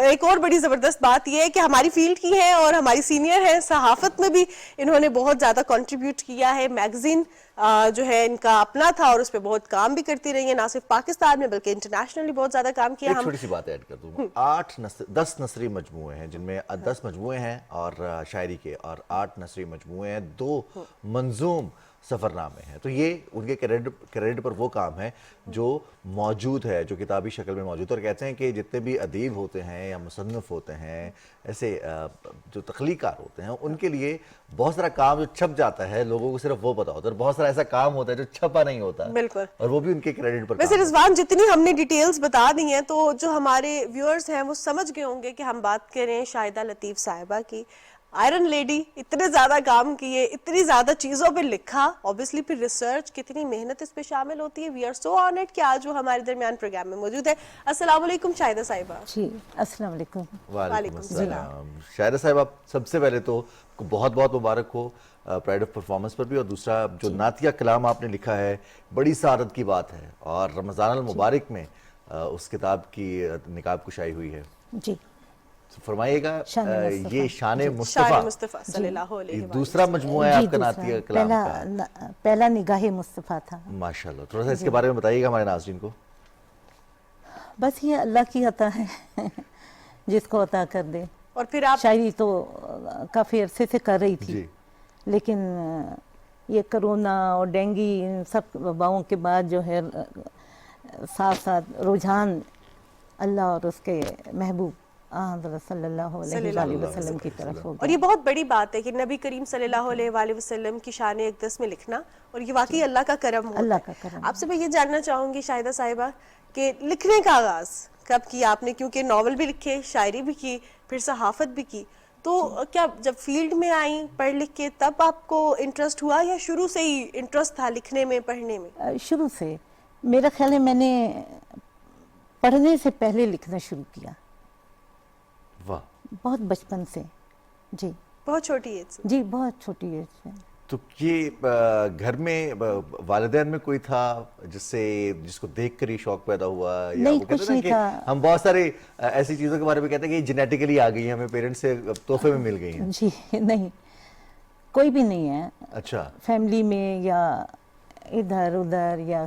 ایک اور بڑی زبردست بات یہ ہے کہ ہماری فیلڈ کی ہیں اور ہماری سینئر ہیں, صحافت میں بھی انہوں نے بہت زیادہ کنٹریبیوٹ کیا ہے. میگزین جو ہے ان کا اپنا تھا اور اس پہ بہت کام بھی کرتی رہی ہیں, نہ صرف پاکستان میں بلکہ انٹرنیشنلی بہت زیادہ کام کیا. ایک ہم چھوٹی سی بات ایڈ کر دوں, 10 نثری مجموعے ہیں, جن میں 10 مجموعے ہیں اور شاعری کے, اور 8 نثری مجموعے ہیں, 2 منظوم سفر نامے ہیں. تو یہ ان کے کریڈٹ پر وہ کام ہے جو موجود ہے, جو کتابی شکل میں موجود ہے. اور کہتے ہیں کہ جتنے بھی ادیب ہوتے ہیں یا مصنف ہوتے ہیں, ایسے جو تخلیقار ہوتے ہیں, ان کے لیے بہت سارا کام جو چھپ جاتا ہے لوگوں کو صرف وہ پتا ہوتا ہے, اور بہت سارا ایسا کام ہوتا ہے جو چھپا نہیں ہوتا, بالکل, اور وہ بھی ان کے کریڈٹ پر. ویسے رضوان جتنی ہم نے ڈیٹیلز بتا دی ہیں تو جو ہمارے ویورز ہیں وہ سمجھ گئے ہوں گے کہ ہم بات کر رہے ہیں شاہدہ لطیف صاحبہ کی. آئرن لیڈی, اتنے زیادہ کام کیے, اتنی زیادہ چیزوں پہ لکھا, اوبیسلی پھر ریسرچ, کتنی محنت اس پہ شامل ہوتی ہے. وی آر سو آنرڈ کہ آج وہ ہمارے درمیان پروگرام میں موجود ہے. السلام علیکم شاہدہ صاحبہ. جی السلام علیکم. وعلیکم السلام. شاہدہ صاحبہ, سب سے پہلے تو بہت بہت مبارک ہو پرائڈ آف پرفارمنس پر بھی, اور دوسرا جو نعتیہ کلام آپ نے لکھا ہے بڑی سعادت کی بات ہے, اور رمضان المبارک میں اس کتاب کی نقاب کشائی ہوئی ہے. جی فرمائیے گا, یہ شان مصطفیٰ صلی اللہ علیہ وسلم دوسرا مجموعہ ہے آپ کا نعتیہ کلام کا. پہلا نگاہ مصطفیٰ تھا. ماشاءاللہ, تھوڑا سا اس کے بارے میں بتائیے گا ہمارے ناظرین کو. بس یہ اللہ کی عطا ہے جس کو عطا کر دے. اور پھر آپ شاعری تو کافی عرصے سے کر رہی تھی, لیکن یہ کرونا اور ڈینگی ان سب وباؤں کے بعد جو ہے ساتھ ساتھ رجحان اللہ اور اس کے محبوب حضرت صلی اللہ علیہ وآلہ وسلم کی طرف ہو گیا. اور یہ بہت بڑی بات ہے کہ نبی کریم صلی اللہ علیہ وآلہ وسلم کی شان اقدس میں لکھنا, اور یہ واقعی اللہ کا کرم ہوتا ہے. اللہ کا کرم. آپ سے میں یہ جاننا چاہوں گی شاہدہ صاحبہ کہ لکھنے کا آغاز کب کیا آپ نے, کیونکہ ناول بھی لکھے, شاعری بھی کی, پھر صحافت بھی کی, تو کیا جب فیلڈ میں آئیں پڑھ لکھ کے تب آپ کو انٹرسٹ ہوا یا شروع سے ہی انٹرسٹ تھا لکھنے میں, پڑھنے میں؟ شروع سے میرا خیال ہے میں نے پڑھنے سے پہلے لکھنا شروع کیا. واہ, بہت بچپن سے. جی بہت چھوٹی ایج سے. جی بہت چھوٹی ایج سے. تو یہ گھر میں والدین میں کوئی تھا جس کو دیکھ کر ہی شوق پیدا ہوا, یا نہیں, وہ کہتے کچھ ہیں نہیں کہ تھا. ہم بہت سارے ایسی چیزوں کے بارے میں کہتے ہیں کہ یہ جینیٹیکلی آ گئی ہیں, ہمیں پیرنٹس سے تحفے میں مل گئی ہیں؟ جی نہیں, کوئی بھی نہیں ہے. اچھا, فیملی میں یا ادھر ادھر یا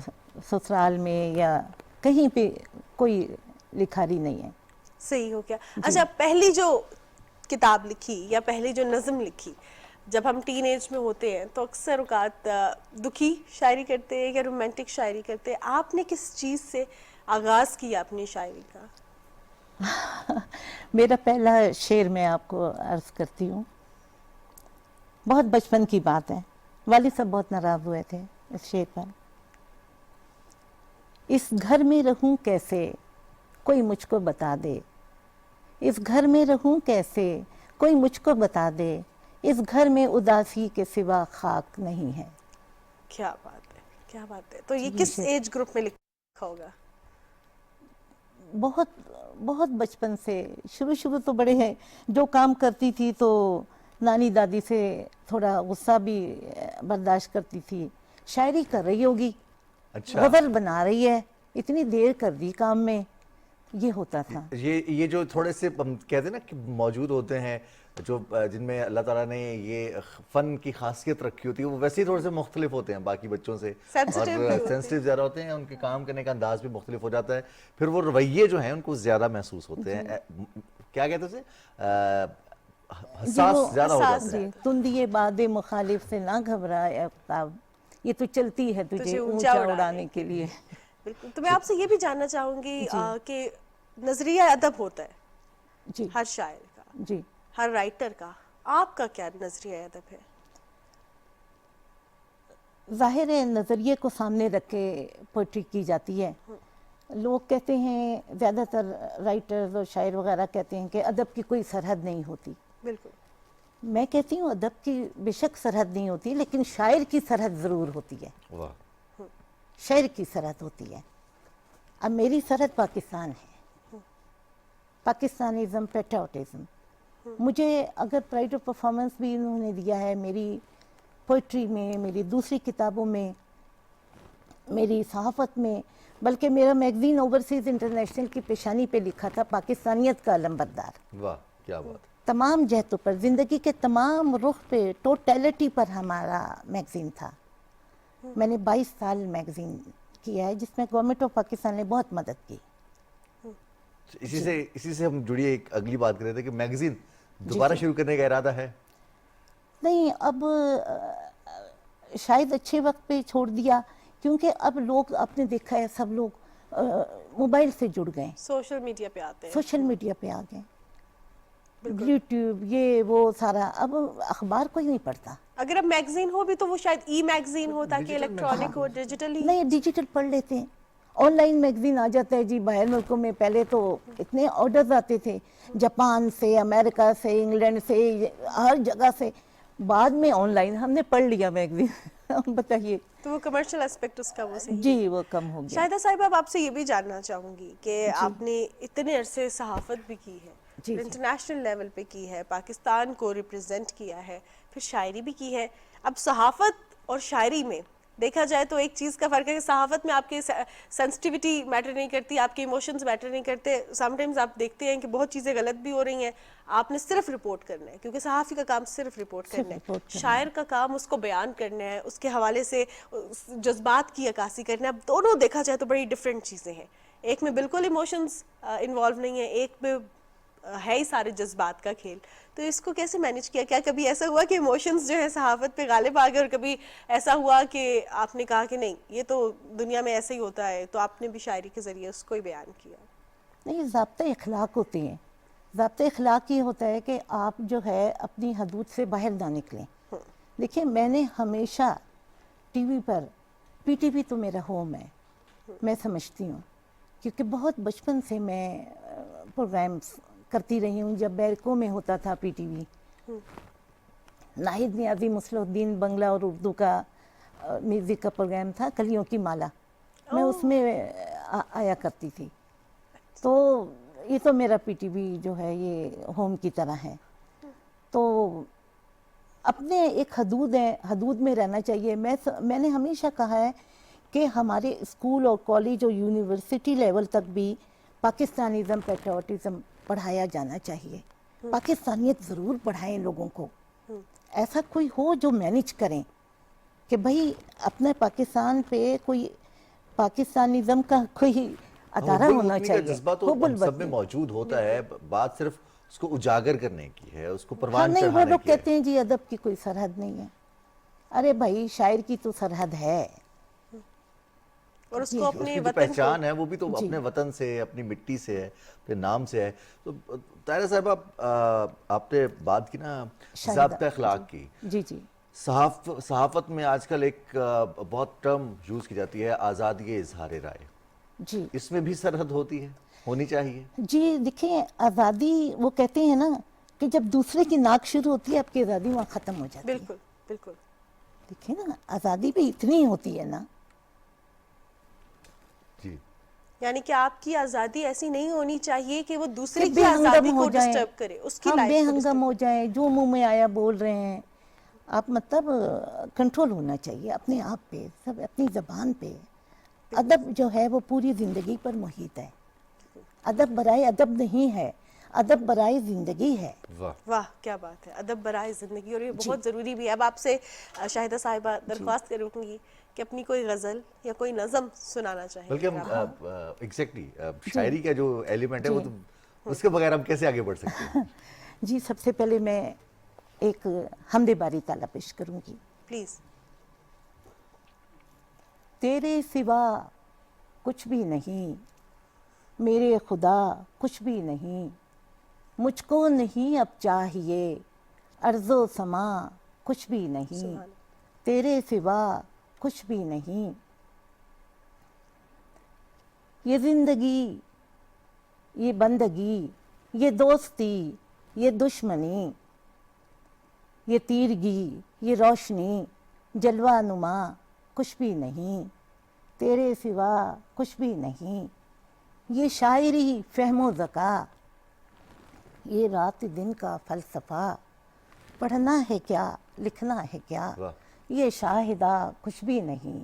سسرال میں یا کہیں پہ کوئی لکھاری نہیں ہے. صحیح ہو گیا. اچھا, پہلی جو کتاب لکھی یا پہلی جو نظم لکھی, جب ہم ٹین ایج میں ہوتے ہیں تو اکثر اوقات دکھی شاعری کرتے ہیں یا رومانٹک شاعری کرتے ہیں. آپ نے کس چیز سے آغاز کیا اپنی شاعری کا؟ میرا پہلا شعر میں آپ کو عرض کرتی ہوں, بہت بچپن کی بات ہے. والد صاحب بہت ناراض ہوئے تھے اس شعر پر. اس گھر میں رہوں کیسے کوئی مجھ کو بتا دے, اس گھر میں رہوں کیسے کوئی مجھ کو بتا دے, اس گھر میں اداسی کے سوا خاک نہیں ہے. کیا بات ہے, کیا بات ہے. تو یہ کس ایج گروپ میں لکھا ہوگا؟ بہت بہت بچپن سے. شروع تو بڑے ہیں, جو کام کرتی تھی تو نانی دادی سے تھوڑا غصہ بھی برداشت کرتی تھی. شاعری کر رہی ہوگی, غزل بنا رہی ہے, اتنی دیر کر دی کام میں, یہ ہوتا تھا. یہ جو تھوڑے سے کہتے ہیں نا کہ موجود ہوتے ہیں جو جن میں اللہ تعالیٰ نے یہ فن کی خاصیت رکھی ہوتی ہے, وہ ویسے ہی تھوڑے سے مختلف ہوتے ہیں باقی بچوں سے, اور سینسٹیو زیادہ ہوتے ہیں, ان کے کام کرنے کا انداز بھی مختلف ہو جاتا ہے, پھر وہ رویے جو ہیں ان کو زیادہ محسوس ہوتے ہیں. کیا کہتے ہیں اسے, حساس زیادہ ہو جاتے ہیں. تندیے باد مخالف سے نہ گھبرا اے آفتاب, یہ تو چلتی ہے تجھے اونچا اڑانے کے لیے. بالکل. تو میں آپ سے یہ بھی جاننا چاہوں گی کہ نظریہ ادب ہوتا ہے جی ہر شاعر کا, جی ہر رائٹر کا, آپ کا کیا نظریہ ادب ہے؟ ظاہر ہے نظریے کو سامنے رکھ کے پوئٹری کی جاتی ہے. لوگ کہتے ہیں, زیادہ تر رائٹرز اور شاعر وغیرہ کہتے ہیں کہ ادب کی کوئی سرحد نہیں ہوتی. بالکل. میں کہتی ہوں ادب کی بے شک سرحد نہیں ہوتی, لیکن شاعر کی سرحد ضرور ہوتی ہے. شاعر کی سرحد ہوتی ہے. اب میری سرحد پاکستان ہے, پاکستانیزم, پیٹریوٹزم. مجھے اگر پرائڈ آف پرفارمنس بھی انہوں نے دیا ہے, میری پوئٹری میں, میری دوسری کتابوں میں میری صحافت میں، بلکہ میرا میگزین اوورسیز انٹرنیشنل کی پیشانی پہ لکھا تھا پاکستانیت کا علمبردار. واہ کیا بات ہے. تمام جہتوں پر، زندگی کے تمام رخ پہ، ٹوٹیلٹی پر ہمارا میگزین تھا. میں نے 22 سال میگزین کیا ہے، جس میں گورنمنٹ آف پاکستان نے بہت مدد کی. اسی سے ہم جڑیے ایک اگلی بات کر رہے تھے کہ میگزین دوبارہ شروع کرنے کا ارادہ ہے. نہیں، اب شاید اچھے وقت پہ چھوڑ دیا، کیونکہ اب لوگ، آپ نے دیکھا ہے، سب لوگ موبائل سے جڑ گئے، سوشل میڈیا پہ آتے ہیں. سوشل میڈیا پہ آ گئے، یوٹیوب، یہ وہ سارا، اب اخبار کوئی نہیں پڑھتا. اگر اب میگزین ہو بھی تو وہ شاید ای میگزین ہو، تاکہ الیکٹرانک ہو، ڈیجیٹل ہی. نہیں، ڈیجیٹل پڑھ لیتے ہیں. آن لائن میگزین آ جاتا ہے جی باہر ملکوں میں. پہلے تو اتنے آرڈرز آتے تھے جاپان سے، امریکہ سے، انگلینڈ سے، ہر جگہ سے. بعد میں آن لائن ہم نے پڑھ لیا میگزین. بتائیے. تو وہ کمرشل اسپیکٹ اس کا وہ صحیح. جی وہ کم ہو گیا. شاہدہ صاحبہ، اب آپ سے یہ بھی جاننا چاہوں گی کہ آپ نے اتنے عرصے صحافت بھی کی ہے، انٹرنیشنل لیول پہ کی ہے، پاکستان کو ریپرزینٹ کیا ہے، پھر شاعری بھی کی ہے. اب صحافت اور شاعری میں دیکھا جائے تو ایک چیز کا فرق ہے کہ صحافت میں آپ کی سینسٹیوٹی میٹر نہیں کرتی، آپ کے ایموشنز میٹر نہیں کرتے. سم ٹائمز آپ دیکھتے ہیں کہ بہت چیزیں غلط بھی ہو رہی ہیں، آپ نے صرف رپورٹ کرنا ہے، کیونکہ صحافی کا کام صرف رپورٹ کرنا ہے. شاعر کا کام اس کو بیان کرنا ہے، اس کے حوالے سے جذبات کی عکاسی کرنا ہے. اب دونوں دیکھا جائے تو بڑی ڈفرینٹ چیزیں ہیں. ایک میں بالکل ایموشنز انوالو نہیں ہیں، ایک میں ہے ہی سارے جذبات کا کھیل. تو اس کو کیسے مینیج کیا؟ کیا کبھی ایسا ہوا کہ ایموشنز جو ہے صحافت پہ غالب آ گئے، اور کبھی ایسا ہوا کہ آپ نے کہا کہ نہیں یہ تو دنیا میں ایسا ہی ہوتا ہے، تو آپ نے بھی شاعری کے ذریعے اس کو ہی بیان کیا؟ نہیں، ضابطۂ اخلاق ہوتے ہیں. ضابطۂ اخلاق یہ ہوتا ہے کہ آپ جو ہے اپنی حدود سے باہر نہ نکلیں. دیکھیں، میں نے ہمیشہ ٹی وی پر، پی ٹی وی تو میرا ہوم ہے، میں سمجھتی ہوں، کیونکہ بہت بچپن سے میں پروگرامز کرتی رہی ہوں. جب بیرکوں میں ہوتا تھا پی ٹی وی، ناہید نیازی مصلح الدین بنگلہ اور اردو کا میوزک کا پروگرام تھا، کلیوں کی مالا، میں اس میں آیا کرتی تھی. تو یہ تو میرا پی ٹی وی جو ہے یہ ہوم کی طرح ہے. تو اپنے ایک حدود ہے، حدود میں رہنا چاہیے. میں نے ہمیشہ کہا ہے کہ ہمارے اسکول اور کالج اور یونیورسٹی لیول تک بھی پاکستانیزم، پیٹریوٹزم پڑھایا جانا چاہیے. پاکستانیت ضرور پڑھائیں لوگوں کو. ایسا کوئی ہو جو مینیج کریں کہ بھائی اپنے پاکستان پہ کوئی پاکستانیزم کا کوئی ادارہ ہونا چاہیے. جذبہ تو ہم سب میں موجود ہوتا ہے، بات صرف اس کو اجاگر کرنے کی ہے، اس کو پروان نہیں، چڑھانے وہ لوگ کی ہے. کہتے ہیں جی ادب کی کوئی سرحد نہیں ہے. ارے بھائی، شاعر کی تو سرحد ہے، اور اس کو اپنے اس کی جو وطن پہچان ہے وہ بھی تو اپنے وطن سے، اپنی مٹی سے ہے، اپنے نام سے ہے. تو طاہرہ صاحبہ، آپ نے بات کی نا ضابطۂ اخلاق کی. جی جی. صحافت میں آج کل ایک بہت ٹرم یوز کی جاتی ہے، آزادی اظہار رائے. جی اس میں بھی سرحد ہوتی ہے، ہونی چاہیے. جی. دیکھیں، آزادی، وہ کہتے ہیں نا کہ جب دوسرے کی ناک شروع ہوتی ہے، آپ کی آزادی وہاں ختم ہو جاتی ہے. بالکل بالکل. دیکھیں نا، آزادی بھی اتنی ہوتی ہے نا. جی. یعنی کہ آپ کی آزادی ایسی نہیں ہونی چاہیے کہ وہ دوسرے بے کی ہنگم آزادی ہو کو جائیں. ڈسٹرب کرے، اس کی ہم لائف بے کو ہنگم ہو جائیں، جو منہ میں آیا بول رہے ہیں. آپ مطلب کنٹرول ہونا چاہیے اپنے آپ پہ، سب اپنی زبان پہ. ادب جو ہے وہ پوری زندگی پر محیط ہے. ادب برائے ادب نہیں ہے، ادب برائے زندگی ہے. واہ کیا بات ہے، ادب برائے زندگی. اور یہ بہت ضروری بھی ہے. اب آپ سے شاہدہ صاحبہ درخواست کروں گی کہ اپنی کوئی غزل یا کوئی نظم سنانا چاہیں. بلکہ ہم ایگزیکٹلی شاعری کا جو ایلیمنٹ ہے وہ تو اس کے بغیر ہم کیسے آگے بڑھ سکتے ہیں؟ جی، سب سے پہلے میں ایک حمد باری تعالیٰ پیش کروں گی. پلیز. تیرے سوا کچھ بھی نہیں، میرے خدا کچھ بھی نہیں، مجھ کو نہیں اب چاہیے ارض و سما کچھ بھی نہیں، تیرے سوا کچھ بھی نہیں. یہ زندگی، یہ بندگی، یہ دوستی، یہ دشمنی، یہ تیرگی، یہ روشنی، جلوہ نما کچھ بھی نہیں، تیرے سوا کچھ بھی نہیں. یہ شاعری فہم و ذکا، یہ رات دن کا فلسفہ، پڑھنا ہے کیا، لکھنا ہے کیا، یہ شاہدہ کچھ بھی نہیں.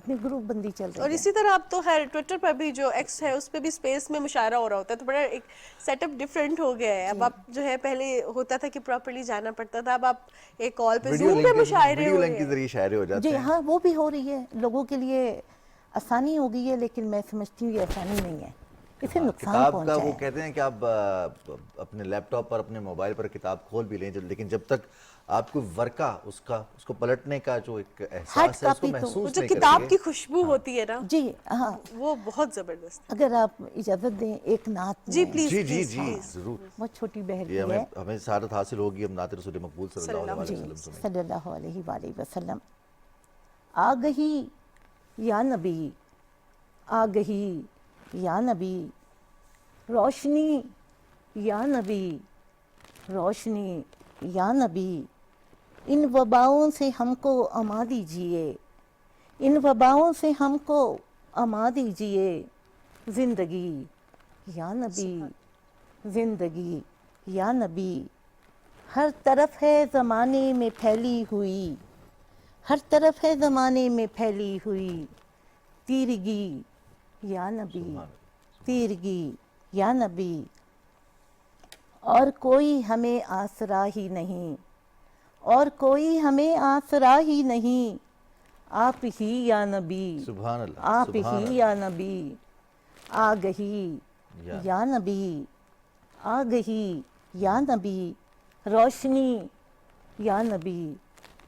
اپنی گروپ بندی چل رہی اور ہے. اسی طرح اب تو خیر ٹویٹر پر بھی جو ایکس ہے اس پہ بھی اسپیس میں مشاعرہ ہو رہا ہوتا ہے, تو بڑا ایک سیٹ اپ ڈفرینٹ ہو گیا ہے. اب آپ جو ہے پہلے ہوتا تھا کہ پراپرلی جانا پڑتا تھا, اب آپ ایک کال پہ زوم پہ مشاعرے ویڈیو ہو لنک رہے کے ہیں. ذریعے شاعری ہو جاتے جی ہیں. ہاں, وہ بھی ہو رہی ہے, لوگوں کے لیے آسانی ہو گئی ہے, لیکن میں سمجھتی ہوں یہ آسانی نہیں ہے, اسے نقصان کتاب کا پہنچا وہ ہے. کہتے ہیں کہ آپ اپنے لیپ ٹاپ پر اپنے موبائل پر کتاب کھول بھی لیں, لیکن جب تک آپ کو ورقہ اس کو پلٹنے کا جو ایک احساس ہے اس کو کاپی تو وہ محسوس جو نہیں کریں کتاب گے. کی خوشبو ہوتی ہے نا, جی ہاں, وہ بہت زبردست ہے. اگر آپ اجازت دیں ایک نعت جی میں, پلیز جی جی پلیز جی پلیز. ضرور, بہت چھوٹی بہر یہ کی ہے. ہمیں سعادت حاصل ہوگی, ہم نعت رسول مقبول صلی اللہ علیہ جی وسلم سنیں. صلی اللہ علیہ وآلہ وسلم. آگہی یا نبی, آگہی یا نبی, روشنی یا نبی, روشنی یا نبی, ان وباؤں سے ہم کو اما دیجیے, ان وباؤں سے ہم کو اما دیجیے, زندگی یا نبی, زندگی یا نبی, ہر طرف ہے زمانے میں پھیلی ہوئی, ہر طرف ہے زمانے میں پھیلی ہوئی, تیرگی یا نبی, تیرگی یا نبی, اور کوئی ہمیں آسرا ہی نہیں, اور کوئی ہمیں آسرا ہی نہیں, آپ ہی یا نبی, سبحان اللہ, آپ سبحان ہی اللہ. یا نبی, آگہی یا نبی, آگہی یا نبی, روشنی یا نبی,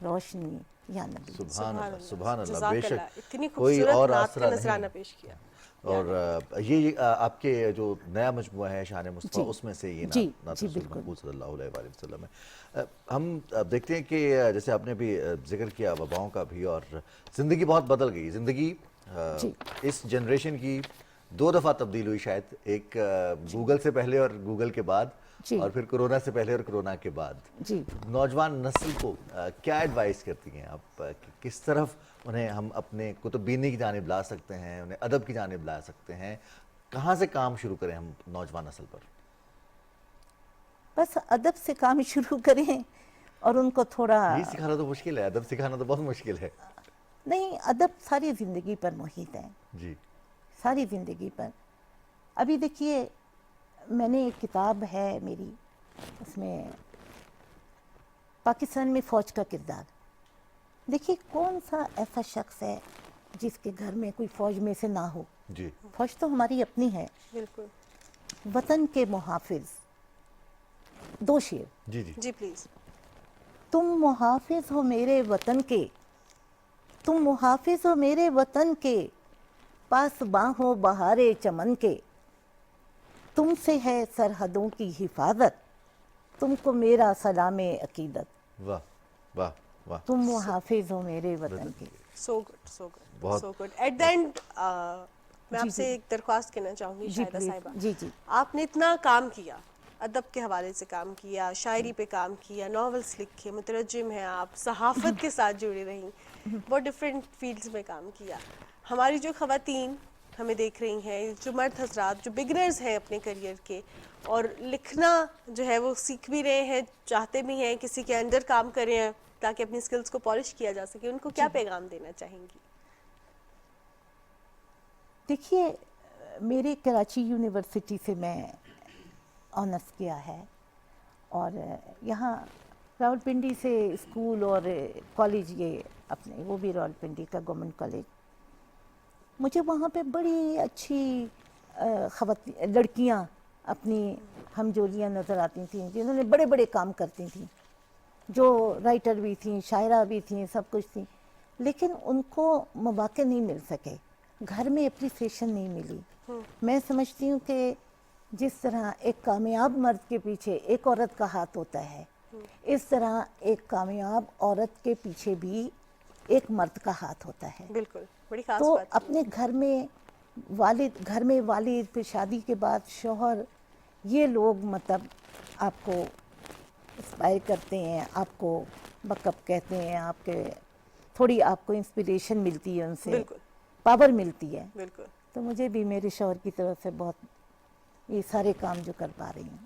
روشنی یا نبی. سبحان اللہ, سبحان اللہ. بے جزاک شک اللہ, اتنی کوئی خوبصورت اور نعت کا آسرا نذرانہ نہیں. پیش کیا. اور یہ آپ کے جو نیا مجموعہ ہے شان مصطفیٰ, جی اس میں سے یہ جی نعت جی رسول بالکل. مقبول صلی اللہ علیہ وآلہ وسلم ہے. ہم دیکھتے ہیں کہ جیسے آپ نے بھی ذکر کیا وباؤں کا بھی, اور زندگی بہت بدل گئی. زندگی جی اس جنریشن کی 2 دفعہ تبدیل ہوئی شاید, ایک گوگل سے پہلے اور گوگل کے بعد, جی اور پھر کرونا سے پہلے اور کرونا کے بعد. جی نوجوان نسل کو کیا ایڈوائز کرتی ہیں آپ, کس طرف انہیں ہم اپنے کتب بینی کی جانب لا سکتے ہیں, انہیں ادب کی جانب لا سکتے ہیں, کہاں سے کام شروع کریں ہم نوجوان نسل پر؟ بس ادب سے کام شروع کریں, اور ان کو تھوڑا, یہ سکھانا تو مشکل ہے, ادب سکھانا تو بہت مشکل ہے. نہیں, ادب ساری زندگی پر محیط ہے, جی ساری زندگی پر. ابھی دیکھیے, میں نے ایک کتاب ہے میری, اس میں پاکستان میں فوج کا کردار. دیکھیے کون سا ایسا شخص ہے جس کے گھر میں کوئی فوج میں سے نہ ہو. جی فوج تو ہماری اپنی ہے. بالکل. وطن کے محافظ, 2 شعر. جی جی جی پلیز. تم محافظ ہو میرے وطن کے, تم محافظ ہو میرے وطن کے, پاس باں ہو بہارے چمن کے, تم سے ہے سرحدوں کی حفاظت, تم کو میرا سلام عقیدت. واہ واہ واہ. تم محافظ ہو میرے وطن کے. سو گڈ, سو گڈ, بہت. So good. At the end میں آپ جی سے جی ایک درخواست کرنا چاہوں گی جی شاہدہ پلیز. صاحبہ. جی جی آپ نے اتنا کام کیا, ادب کے حوالے سے کام کیا, شاعری پہ کام کیا, ناولس لکھے, مترجم ہیں آپ, صحافت کے ساتھ جڑی رہیں, بہت ڈفرینٹ فیلڈز میں کام کیا. ہماری جو خواتین ہمیں دیکھ رہی ہیں, جو مرد حضرات جو بگنرز ہیں اپنے کریئر کے, اور لکھنا جو ہے وہ سیکھ بھی رہے ہیں, چاہتے بھی ہیں کسی کے انڈر کام کریں ہیں تاکہ اپنی سکلز کو پالش کیا جا سکے, ان کو کیا پیغام دینا چاہیں گی؟ دیکھیے, میرے کراچی یونیورسٹی سے میں آنرس کیا ہے, اور یہاں راولپنڈی سے اسکول اور کالج, یہ اپنے وہ بھی راولپنڈی کا گورنمنٹ کالج. مجھے وہاں پہ بڑی اچھی لڑکیاں اپنی ہم جولیاں نظر آتی تھیں, جنہوں نے بڑے بڑے کام کرتی تھیں, جو رائٹر بھی تھیں, شاعرہ بھی تھیں, سب کچھ تھیں, لیکن ان کو مواقع نہیں مل سکے, گھر میں اپریسیشن نہیں ملی. میں سمجھتی ہوں کہ جس طرح ایک کامیاب مرد کے پیچھے ایک عورت کا ہاتھ ہوتا ہے, اس طرح ایک کامیاب عورت کے پیچھے بھی ایک مرد کا ہاتھ ہوتا ہے. بالکل, بڑی خاص تو بات. اپنے گھر میں والد, پھر شادی کے بعد شوہر, یہ لوگ مطلب آپ کو انسپائر کرتے ہیں, آپ کو بک اپ کہتے ہیں, آپ کے تھوڑی آپ کو انسپریشن ملتی ہے ان سے, بالکل پاور ملتی ہے. بالکل. تو مجھے بھی میرے شوہر کی طرف سے بہت یہ سارے کام جو کر پا رہی ہوں.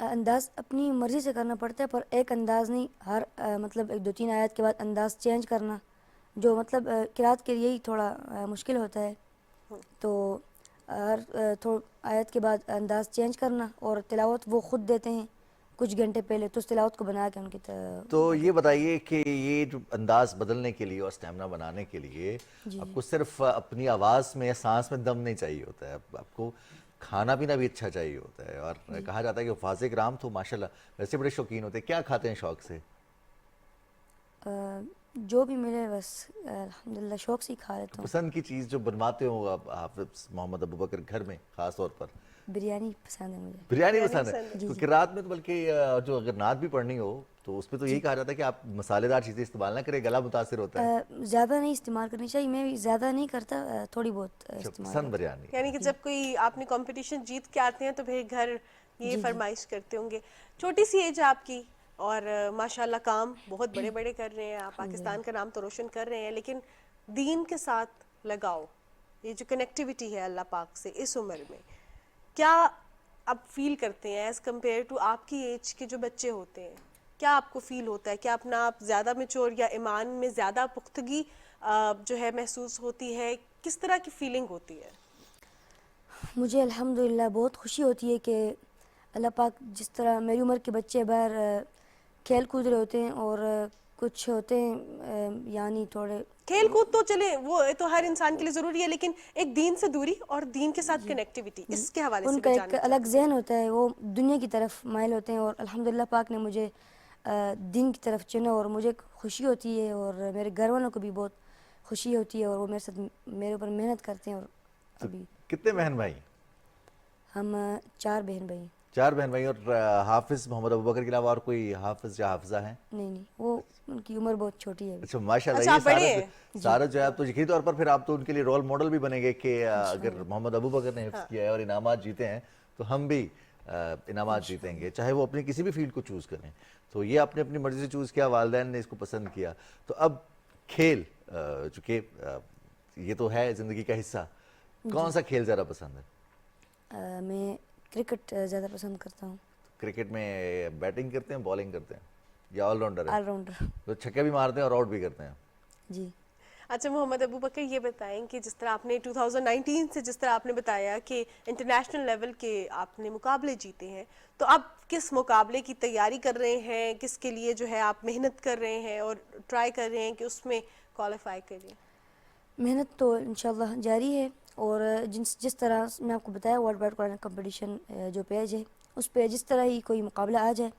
انداز اپنی مرضی سے کرنا پڑتا ہے، پر ایک انداز نہیں، ہر مطلب ایک دو تین آیت کے بعد انداز چینج کرنا، جو مطلب قرات کے لیے ہی تھوڑا مشکل ہوتا ہے. تو ہر آیت کے بعد انداز چینج کرنا، اور تلاوت وہ خود دیتے ہیں کچھ گھنٹے پہلے، تو اس تلاوت کو بنا کے ان کی تو یہ بتائیے کہ یہ جو انداز بدلنے کے لیے اور اسٹیمنا بنانے کے لیے آپ کو صرف اپنی آواز میں یا سانس میں دم نہیں چاہیے ہوتا ہے، آپ کو کھانا پینا بھی اچھا چاہیے ہوتا ہے. اور کہا جاتا ہے کہ حفاظ کرام تو ماشاءاللہ ویسے بڑے شوقین ہوتے ہیں. کیا کھاتے ہیں شوق سے؟ جو بھی ملے بس الحمدللہ شوق سے ہی کھا لیتا ہوں. پسند کی چیز جو بنواتے ہو آپ حافظ محمد ابوبکر گھر میں خاص طور پر؟ بریانی پسند ہے مجھے. بریانی پسند ہے. کیونکہ رات میں تو بلکہ جو اگر نعت بھی پڑھنی ہو تو اس پہ تو یہی کہا جاتا ہے کہ آپ مسالے دار چیزیں استعمال نہ کریں، گلا متاثر ہوتا ہے. زیادہ نہیں استعمال کرنی چاہیے، میں بھی زیادہ نہیں کرتا، تھوڑی بہت استعمال. پسند بریانی. یعنی کہ جب کوئی آپ نے کمپٹیشن جیت کے آتے ہیں تو پھر گھر یہ فرمائش کرتے ہوں گے. چھوٹی سی ایج آپ کی اور ماشاءاللہ کام بہت بڑے بڑے کر رہے ہیں آپ، پاکستان کا نام تو روشن کر رہے ہیں، لیکن دین کے ساتھ لگاؤ، یہ جو کنیکٹیوٹی ہے اللہ پاک سے اس عمر میں، کیا آپ فیل کرتے ہیں ایز کمپیئر ٹو آپ کی ایج کے جو بچے ہوتے ہیں؟ کیا آپ کو فیل ہوتا ہے کہ اپنا آپ زیادہ میچور یا ایمان میں زیادہ پختگی جو ہے محسوس ہوتی ہے؟ کس طرح کی فیلنگ ہوتی ہے؟ مجھے الحمدللہ بہت خوشی ہوتی ہے کہ اللہ پاک جس طرح میری عمر کے بچے باہر کھیل کود رہے ہوتے ہیں، اور کچھ ہوتے ہیں یعنی تھوڑے کھیل کود تو چلے وہ تو ہر انسان کے لیے ضروری ہے، لیکن ایک دین سے دوری اور دین کے ساتھ کنیکٹیوٹی، اس کے حوالے سے ان کا بھی ایک جاننا الگ ذہن ہوتا ہے، وہ دنیا کی طرف مائل ہوتے ہیں، اور الحمدللہ پاک نے مجھے دین کی طرف چنا، اور مجھے خوشی ہوتی ہے، اور میرے گھر والوں کو بھی بہت خوشی ہوتی ہے، اور وہ میرے ساتھ میرے اوپر محنت کرتے ہیں. اور ابھی کتنے بہن بھائی؟ ہم 4 بہن بھائی. 4 بہن بھائی. اور حافظ محمد ابوبکر کے علاوہ اور کوئی حافظ یا حافظہ ہیں؟ نہیں، وہ ان کی عمر بہت چھوٹی ہے. اچھا ماشاءاللہ. اچھا، یہ آپ بڑے ہیں. سارا جو ہے آپ تو یقینی طور پر پھر آپ تو ان کے لیے رول ماڈل بھی بنیں گے کہ اگر محمد ابوبکر نے حفظ کیا ہے اور انعامات جیتے ہیں تو ہم بھی انعامات جیتیں گے، چاہے وہ اپنی کسی بھی فیلڈ کو چوز کریں. تو یہ آپ نے اپنی مرضی سے چوز کیا، والدین نے اس کو پسند کیا. تو اب کھیل چونکہ یہ تو ہے زندگی کا حصہ، کون سا کھیل زیادہ پسند ہے؟ میں کرکٹ زیادہ پسند کرتا ہوں. کرکٹ میں بیٹنگ کرتے ہیں، بالنگ کرتے ہیں، یا آل راؤنڈر ہے؟ All rounder. تو چھکے بھی مارتے ہیں اور آؤٹ بھی کرتے ہیں؟ جی. اچھا محمد ابوبکر، یہ بتائیں کہ جس طرح آپ نے 2019 سے جس طرح آپ نے بتایا کہ انٹرنیشنل لیول کے آپ نے مقابلے جیتے ہیں، تو آپ کس مقابلے کی تیاری کر رہے ہیں؟ کس کے لیے جو ہے آپ محنت کر رہے ہیں اور ٹرائی کر رہے ہیں کہ اس میں کوالیفائی کریں؟ محنت تو انشاءاللہ جاری ہے، اور جس طرح میں آپ کو بتایا ورلڈ وائڈ قرآن کمپٹیشن جو پیج ہے، اس پہ جس طرح ہی کوئی مقابلہ آ جائے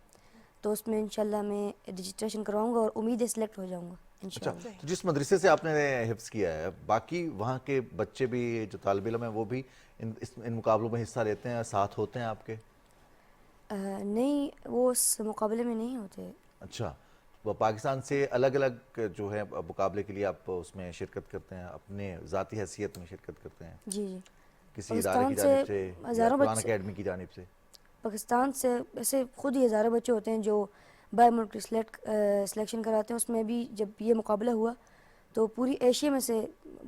تو اس میں انشاءاللہ میں رجسٹریشن کرواؤں گا، اور امید ہے سلیکٹ ہو جاؤں گا اچھا. انشاءاللہ. تو جس مدرسے سے آپ نے حفظ کیا ہے، باقی وہاں کے بچے بھی جو طالب علم ہیں وہ بھی ان مقابلوں میں حصہ لیتے ہیں، ساتھ ہوتے ہیں آپ کے؟ نہیں، وہ اس مقابلے میں نہیں ہوتے. اچھا. وہ پاکستان سے الگ الگ جو ہے مقابلے کے لیے آپ اس میں شرکت کرتے ہیں، اپنے ذاتی حیثیت میں شرکت کرتے ہیں؟ جی جی. کسی ادارے کی جانب سے یا قرآن اکیڈمی کی جانب سے؟ پاکستان سے ایسے خود ہی ہزاروں بچے ہوتے ہیں جو بائی ملٹری سلیکشن کراتے ہیں. اس میں بھی جب یہ مقابلہ ہوا تو پوری ایشیا میں سے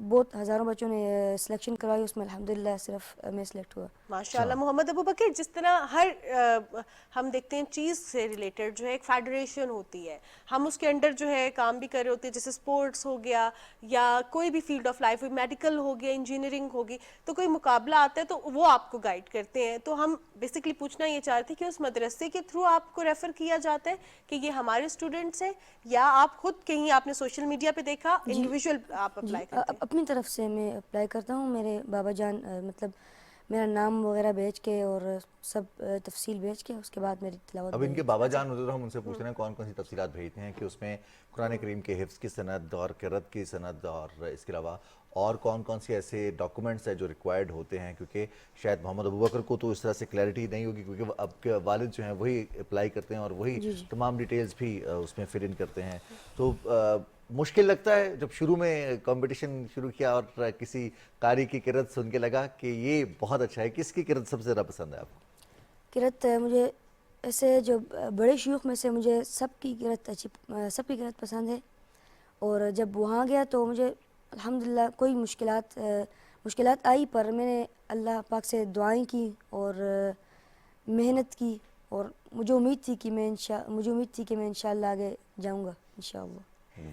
بہت ہزاروں بچوں نے سلیکشن کرائی، اس میں الحمدللہ صرف میں سلیکٹ ہوا. ماشاءاللہ. محمد ابوبکر، جس طرح ہر ہم دیکھتے ہیں چیز سے ریلیٹڈ جو ہے ایک فیڈریشن ہوتی ہے، ہم اس کے انڈر جو ہے کام بھی کر رہے ہوتے ہیں، جیسے سپورٹس ہو گیا یا کوئی بھی فیلڈ آف لائف، میڈیکل ہو گیا، انجینئرنگ ہوگی، تو کوئی مقابلہ آتا ہے تو وہ آپ کو گائیڈ کرتے ہیں. تو ہم بیسکلی پوچھنا یہ چاہتے ہیں کہ اس مدرسے کے تھرو آپ کو ریفر کیا جاتا ہے کہ یہ ہمارے اسٹوڈنٹس ہیں، یا آپ خود کہیں آپ نے سوشل میڈیا پہ دیکھا انڈیویجول آپ اپلائی کرتے ہیں؟ اپنی طرف سے میں اپلائی کرتا ہوں. میرے بابا جان مطلب میرا نام وغیرہ بھیج کے اور سب تفصیل بھیج کے اس کے بعد میری تلاوت. اب ان کے بابا جان ہوتے تو ہم ان سے پوچھتے ہیں کون کون سی تفصیلات بھیجتے ہیں، کہ اس میں قرآن کریم کے حفظ کی سند اور قرأت کی سند، اور اس کے علاوہ اور کون کون سی ایسے ڈاکومنٹس ہیں جو ریکوائرڈ ہوتے ہیں، کیونکہ شاید محمد ابوبکر کو تو اس طرح سے کلیئرٹی نہیں ہوگی کیونکہ اب کے والد جو ہیں وہی اپلائی کرتے ہیں اور وہی تمام ڈیٹیلز بھی اس میں فل ان کرتے ہیں. تو مشکل لگتا ہے جب شروع میں کمپٹیشن شروع کیا اور کسی قاری کی قرأت سن کے لگا کہ یہ بہت اچھا ہے، کس کی قرأت سب سے زیادہ پسند ہے آپ کو؟ قرأت مجھے ایسے جو بڑے شیوخ میں سے مجھے سب کی قرأت پسند ہے. اور جب وہاں گیا تو مجھے الحمدللہ کوئی مشکلات آئی، پر میں نے اللہ پاک سے دعائیں کی اور محنت کی اور مجھے امید تھی کہ میں انشاءاللہ آگے جاؤں گا انشاءاللہ.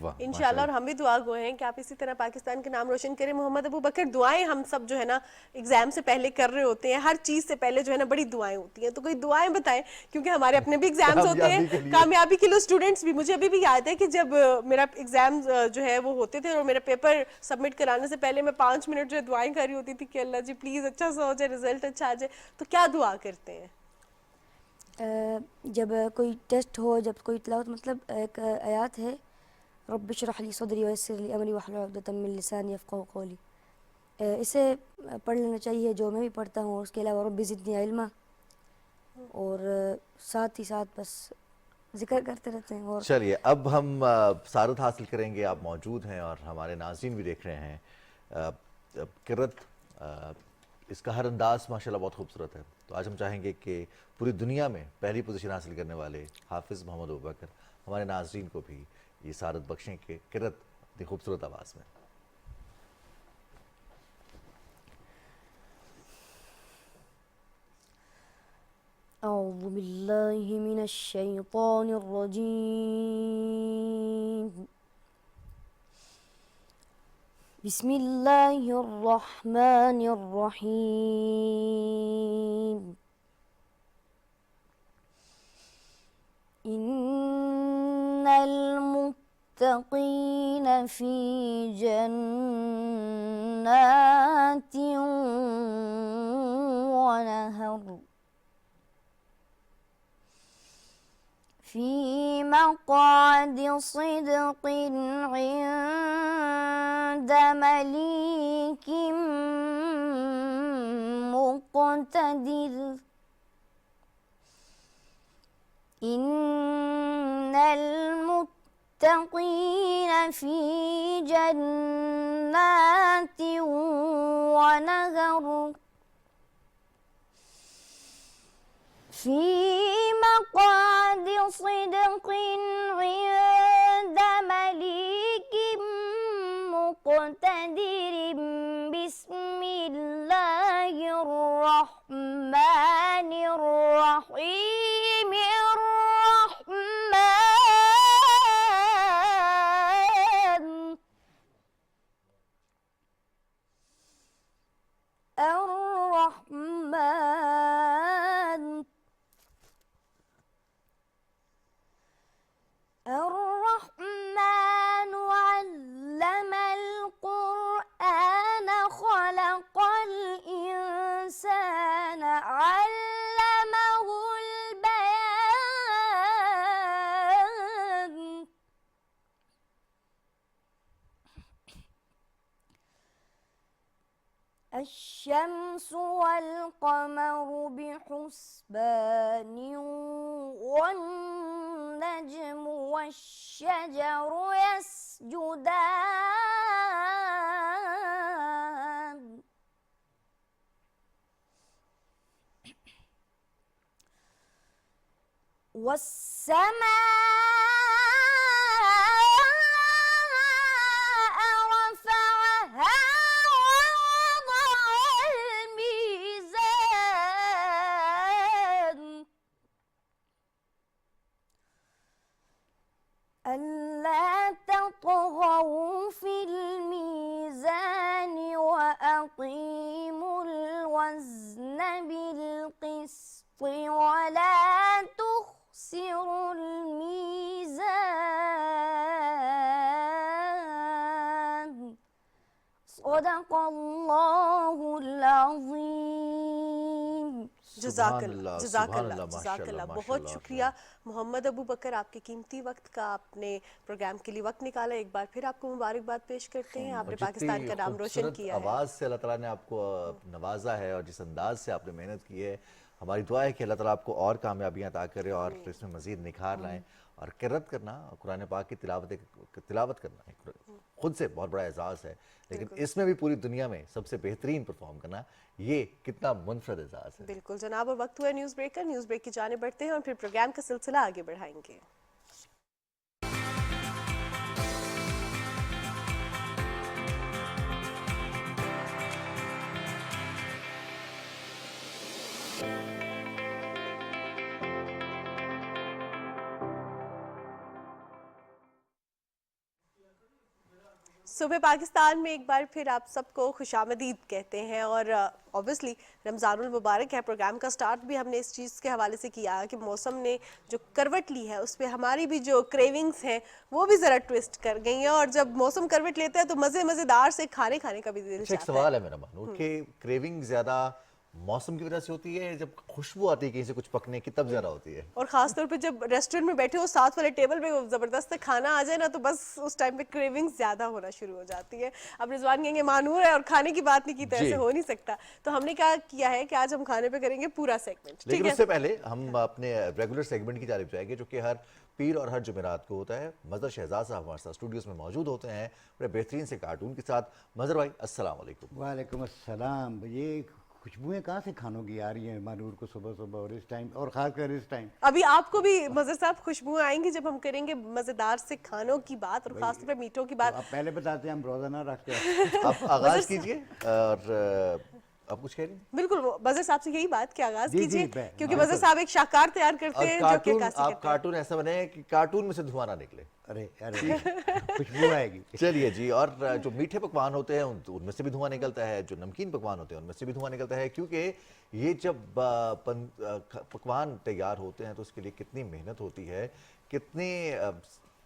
واہ انشاءاللہ. اور ہم بھی دعا گو ہیں کہ آپ اسی طرح پاکستان کے نام روشن کریں. محمد ابو بکر, دعائیں ہم سب جو ہے نا ایگزام سے پہلے کر رہے ہوتے ہیں, ہر چیز سے پہلے جو ہے نا بڑی دعائیں ہوتی ہیں, تو کوئی دعائیں بتائیں, کیونکہ ہمارے اپنے بھی ایگزامز ہوتے ہیں کامیابی کے لیے. اسٹوڈنٹس بھی, مجھے ابھی بھی یاد ہے کہ جب میرا ایگزام جو ہے وہ ہوتے تھے اور میرا پیپر سبمٹ کرانے سے پہلے میں 5 منٹ جو ہے دعائیں کر رہی ہوتی تھی کہ اللہ جی پلیز اچھا سا ہو جائے, رزلٹ اچھا آ جائے. تو کیا دعا کرتے ہیں؟ جب کوئی ٹیسٹ ہو, جب کوئی تلاوت, مطلب ایک آیات ہے رب اشرح لی صدری ویسر لی امری واحلل عقدۃ من لسانی یفقہوا قولی, اسے پڑھ لینا چاہیے جو میں بھی پڑھتا ہوں. اس کے علاوہ رب زدنی علما, اور ساتھ ہی ساتھ بس ذکر کرتے رہتے ہیں. اور چلیے اب ہم سعادت حاصل کریں گے. آپ موجود ہیں اور ہمارے ناظرین بھی دیکھ رہے ہیں. قرت, اس کا ہر انداز ماشاءاللہ بہت خوبصورت ہے. تو آج ہم چاہیں گے کہ پوری دنیا میں پہلی پوزیشن حاصل کرنے والے حافظ محمد ابوبکر ہمارے ناظرین کو بھی یہ سعادت بخشیں کہ قرت اپنی خوبصورت آواز میں. اعوذ باللہ من الشیطان الرجیم, بسم اللہ الرحمن الرحیم. ان المتقین فی جنات ونہر, فی مقعد صدق عند ملیک مقتدر. ان المتقین فی جنات ونہر, فی مقعد صدق عند ملیک مقتدر. بسم اللہ الرحمن الرحیم. الرحمن علم القرآن خلق الإنسان علمه البيان. الشمس والقمر بحسبان, والنجم والشجر يسجدان. والسماء رفعها ووضع الميزان, ألا تطغوا في الميزان وأقيموا الوزن بالقسط ولا تخسروا الميزان. صدق اللہ العظیم. جزاک سبحان اللہ, اللہ، جزاک سبحان اللہ, اللہ، جزاک ماشاء اللہ. اللہ، بہت ماشاء شکریہ محمد ابو بکر, آپ کے قیمتی وقت کا آپ نے پروگرام کے لیے وقت نکالا. ایک بار پھر آپ کو مبارکباد پیش کرتے ہیں, آپ نے پاکستان کا نام روشن کیا ہے. آواز سے اللہ تعالیٰ نے آپ کو نوازا ہے اور جس انداز سے آپ نے محنت کی ہے, ہماری دعا ہے کہ اللہ تعالیٰ آپ کو اور کامیابیاں عطا کرے اور اس میں مزید نکھار لائیں. اور قرت کرنا, قرآن پاک کی تلاوت کرنا خود سے بہت بڑا اعزاز ہے, لیکن اس میں بھی پوری دنیا میں سب سے بہترین پرفارم کرنا, یہ کتنا منفرد اعزاز ہے. بالکل جناب. اور وقت ہوا ہے نیوز بریک کا. نیوز بریک کی جانب بڑھتے ہیں اور پھر پروگرام کا سلسلہ آگے بڑھائیں گے. صبح پاکستان میں ایک بار پھر آپ سب کو خوشامدید کہتے ہیں اور اوبیسلی رمضان المبارک ہے. پروگرام کا سٹارٹ بھی ہم نے اس چیز کے حوالے سے کیا کہ موسم نے جو کروٹ لی ہے اس پہ ہماری بھی جو کریونگز ہیں وہ بھی ذرا ٹویسٹ کر گئی ہیں, اور جب موسم کروٹ لیتا ہے تو مزیدار سے کھانے کا بھی دل ایک چاہتا ہے. سوال ہے میرا مانور کہ کریونگ زیادہ موسم کی وجہ سے ہوتی ہے, جب خوشبو آتی ہے کہیں سے کچھ پکنے کی تب زیادہ ہوتی ہے؟ اور خاص طور پہ جب ریسٹورنٹ میں بیٹھے ہو ساتھ والے ٹیبل پہ زبردست کھانا آ جائے نا تو بس اس ٹائم پہ کریونگ زیادہ ہونا شروع ہو جاتی ہے. اب رضوان کہیں گے مانور ہے اور کھانے کی بات نہیں کی تو ایسے ہو نہیں سکتا, تو ہم نے کیا کیا ہے کہ آج ہم کھانے پہ کریں گے پورا سیگمنٹ. لیکن اس سے پہلے ہم اپنے ریگولر سیگمنٹ کی جانب جائیں گے جو کہ ہر پیر اور ہر جمعرات کو ہوتا ہے. مظہر شہزاد صاحب ہمارے ساتھ اسٹوڈیوز میں موجود ہوتے ہیں بڑے بہترین سے کارٹون کے ساتھ. مظہر بھائی السلام علیکم. وعلیکم السلام. یہ خوشبوئیں کہاں سے کھانوں کی آ رہی ہیں مانور کو صبح صبح اور اس ٹائم, اور خاص کر اس ٹائم؟ ابھی آپ کو بھی مظہر صاحب خوشبوئیں آئیں گی جب ہم کریں گے مزیدار سے کھانوں کی بات اور خاص طور پہ میٹھوں کی بات. آپ پہلے بتاتے ہیں ہم روزہ نہ رکھتے ہیں. آپ آغاز کیجئے اور آپ کچھ کہہ رہی ہیں؟ بالکل, وہ مظہر صاحب سے یہی بات کہ آغاز جی کیجئے جی, کیونکہ مظہر صاحب ایک شاہکار تیار کرتے ہیں جو کہ عکاسی کرتے ہیں. آپ کارٹون ایسا بنے کہ کارٹون میں سے دھواں نہ نکلے. ارے خوشبو آئے گی. چلیے جی, اور جو میٹھے پکوان ہوتے ہیں ان میں سے بھی دھواں نکلتا ہے, جو نمکین پکوان ہوتے ہیں ان میں سے بھی دھواں نکلتا ہے, کیونکہ یہ جب پکوان تیار ہوتے ہیں تو اس کے لیے کتنی محنت ہوتی ہے, کتنے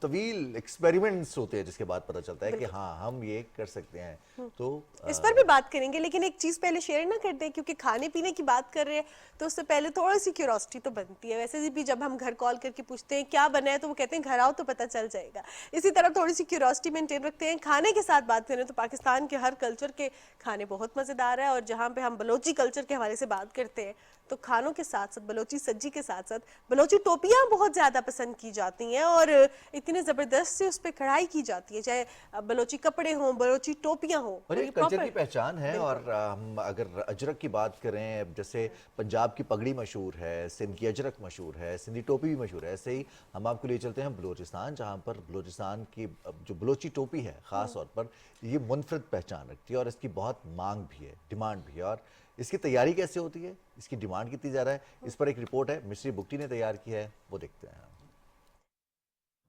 طویل ایکسپیریمنٹس ہوتے ہیں جس کے بعد پتہ چلتا ہے کہ ہاں ہم یہ کر سکتے ہیں. تو اس پر بھی بات کریں گے, لیکن ایک چیز پہلے شیئر نہ کر دیں کیونکہ کھانے پینے کی بات کر رہے ہیں تو اس سے پہلے تھوڑی سی کیوریوسٹی تو بنتی ہے. ویسے بھی جب ہم گھر کال کر کے پوچھتے ہیں کیا بنا ہے تو وہ کہتے ہیں گھر آؤ تو پتہ چل جائے گا. اسی طرح تھوڑی سی کیوریوسٹی مینٹین رکھتے ہیں. کھانے کے ساتھ بات کریں تو پاکستان کے ہر کلچر کے کھانے بہت مزیدار ہے, اور جہاں پہ ہم بلوچی کلچر کے حوالے سے بات کرتے ہیں تو کھانوں کے ساتھ ساتھ بلوچی سجی کے ساتھ ساتھ بلوچی ٹوپیاں بہت زیادہ پسند کی جاتی ہیں اور اتنے زبردست سے اس پہ کڑھائی کی جاتی ہے, چاہے بلوچی کپڑے ہوں بلوچی ٹوپیاں ہوں. اور یہ کلچر کی پہچان ہے. اور ہم اگر اجرک کی بات کریں, جیسے پنجاب کی پگڑی مشہور ہے, سندھ کی اجرک مشہور ہے, سندھی ٹوپی بھی مشہور ہے, ایسے ہی ہم آپ کو لے چلتے ہیں بلوچستان, جہاں پر بلوچستان کی جو بلوچی ٹوپی ہے خاص طور پر یہ منفرد پہچان رکھتی ہے اور اس کی بہت مانگ بھی ہے, ڈیمانڈ بھی ہے. اور اس کی تیاری کیسے ہوتی ہے, اس کی ڈیمانڈ کتنی زیادہ ہے, اس پر ایک رپورٹ ہے مصری بگٹی نے تیار کی ہے, وہ دیکھتے ہیں.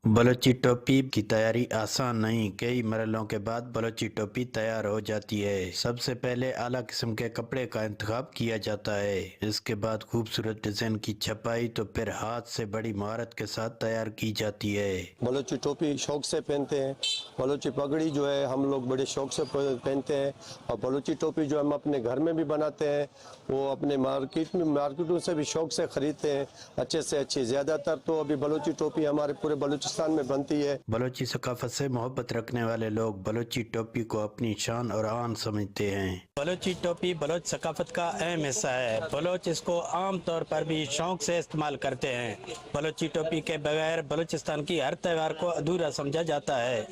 بلوچی ٹوپی کی تیاری آسان نہیں. کئی مرحلوں کے بعد بلوچی ٹوپی تیار ہو جاتی ہے. سب سے پہلے اعلیٰ قسم کے کپڑے کا انتخاب کیا جاتا ہے. اس کے بعد خوبصورت ڈیزائن کی چھپائی, تو پھر ہاتھ سے بڑی مہارت کے ساتھ تیار کی جاتی ہے. بلوچی ٹوپی شوق سے پہنتے ہیں. بلوچی پگڑی جو ہے ہم لوگ بڑے شوق سے پہنتے ہیں, اور بلوچی ٹوپی جو ہم اپنے گھر میں بھی بناتے ہیں, وہ اپنے مارکیٹوں سے بھی شوق سے خریدتے ہیں اچھے سے اچھی. زیادہ تر تو ابھی بلوچی ٹوپی ہمارے پورے بلوچستان میں بنتی ہے. بلوچی ثقافت سے محبت رکھنے والے لوگ بلوچی ٹوپی کو اپنی شان اور آن سمجھتے ہیں. بلوچی ٹوپی بلوچ ثقافت کا اہم حصہ ہے. بلوچ اس کو عام طور پر بھی شوق سے استعمال کرتے ہیں. بلوچی ٹوپی کے بغیر بلوچستان کی ہر تہوار کو ادھورا سمجھا جاتا ہے.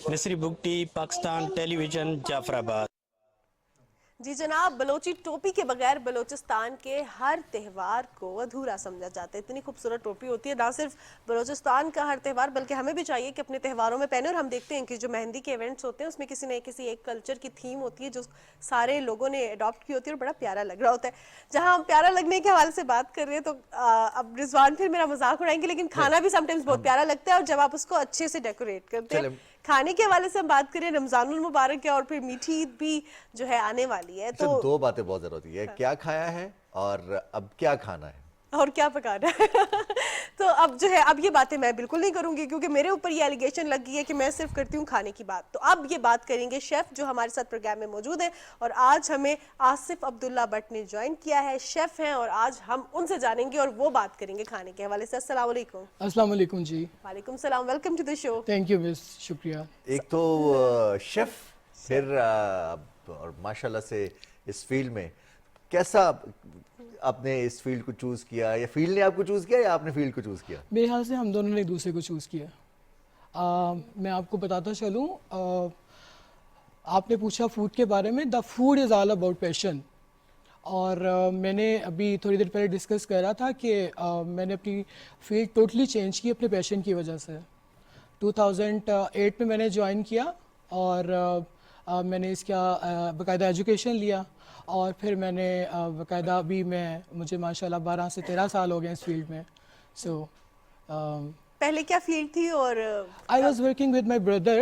مصری بگٹی, پاکستان ٹیلی ویژن, جعفر آباد. جی جناب, بلوچی ٹوپی کے بغیر بلوچستان کے ہر تہوار کو ادھورا سمجھا جاتا ہے. اتنی خوبصورت ٹوپی ہوتی ہے, نہ صرف بلوچستان کا ہر تہوار بلکہ ہمیں بھی چاہیے کہ اپنے تہواروں میں پہنے. اور ہم دیکھتے ہیں کہ جو مہندی کے ایونٹس ہوتے ہیں اس میں کسی نہ کسی ایک کلچر کی تھیم ہوتی ہے جو سارے لوگوں نے اڈاپٹ کی ہوتی ہے اور بڑا پیارا لگ رہا ہوتا ہے. جہاں ہم پیارا لگنے کے حوالے سے بات کر رہے ہیں تو اب رضوان پھر میرا مذاق اڑائیں گے, لیکن کھانا بھی سم ٹائمز بہت پیارا لگتا ہے اور جب آپ اس کو اچھے سے ڈیکوریٹ کرتے ہیں. کھانے کے حوالے سے ہم بات کریں, رمضان المبارک ہے اور پھر میٹھی عید بھی جو ہے آنے والی ہے, تو دو باتیں بہت ضروری ہے, کیا کھایا ہے اور اب کیا کھانا ہے اور کیا پکانا ہے. تو اب جو ہے اب یہ باتیں میں بالکل نہیں کروں گی کیونکہ میرے اوپر یہ ایلیگیشن لگ گئی ہے کہ میں صرف کرتی ہوں کھانے کی بات. تو اب یہ بات کریں گے شیف جو ہمارے ساتھ پروگرام میں موجود ہیں, اور آج ہمیں آصف عبداللہ بٹ نے جوائن کیا ہے. شیف ہیں اور آج ہم ان سے جانیں گے اور وہ بات کریں گے کھانے کے حوالے سے. السلام علیکم. السلام علیکم. جی وعلیکم السلام, welcome to the show. Thank you miss, شکریہ. ایک تو شیف, پھر اور ماشاءاللہ سے اس فیلڈ میں کیسا آپ نے اس فیلڈ کو چوز کیا, یا فیلڈ نے آپ کو چوز کیا یا آپ نے فیلڈ کو چوز کیا؟ میرے خیال سے ہم دونوں نے ایک دوسرے کو چوز کیا. میں آپ کو بتاتا چلوں, آپ نے پوچھا فوڈ کے بارے میں. The food is all about passion. اور میں نے ابھی تھوڑی دیر پہلے ڈسکس کر رہا تھا کہ میں نے اپنی فیلڈ ٹوٹلی چینج کی اپنے پیشن کی وجہ سے. 2008 میں نے جوائن کیا اور میں نے اس کا باقاعدہ ایجوکیشن لیا, اور پھر میں نے باقاعدہ ابھی مجھے ماشاءاللہ 12 سے 13 سال ہو گئے اس فیلڈ میں. سو پہلے کیا فیلڈ تھی؟ اور I was working with my brother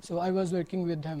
So I was working with them.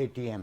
ATM,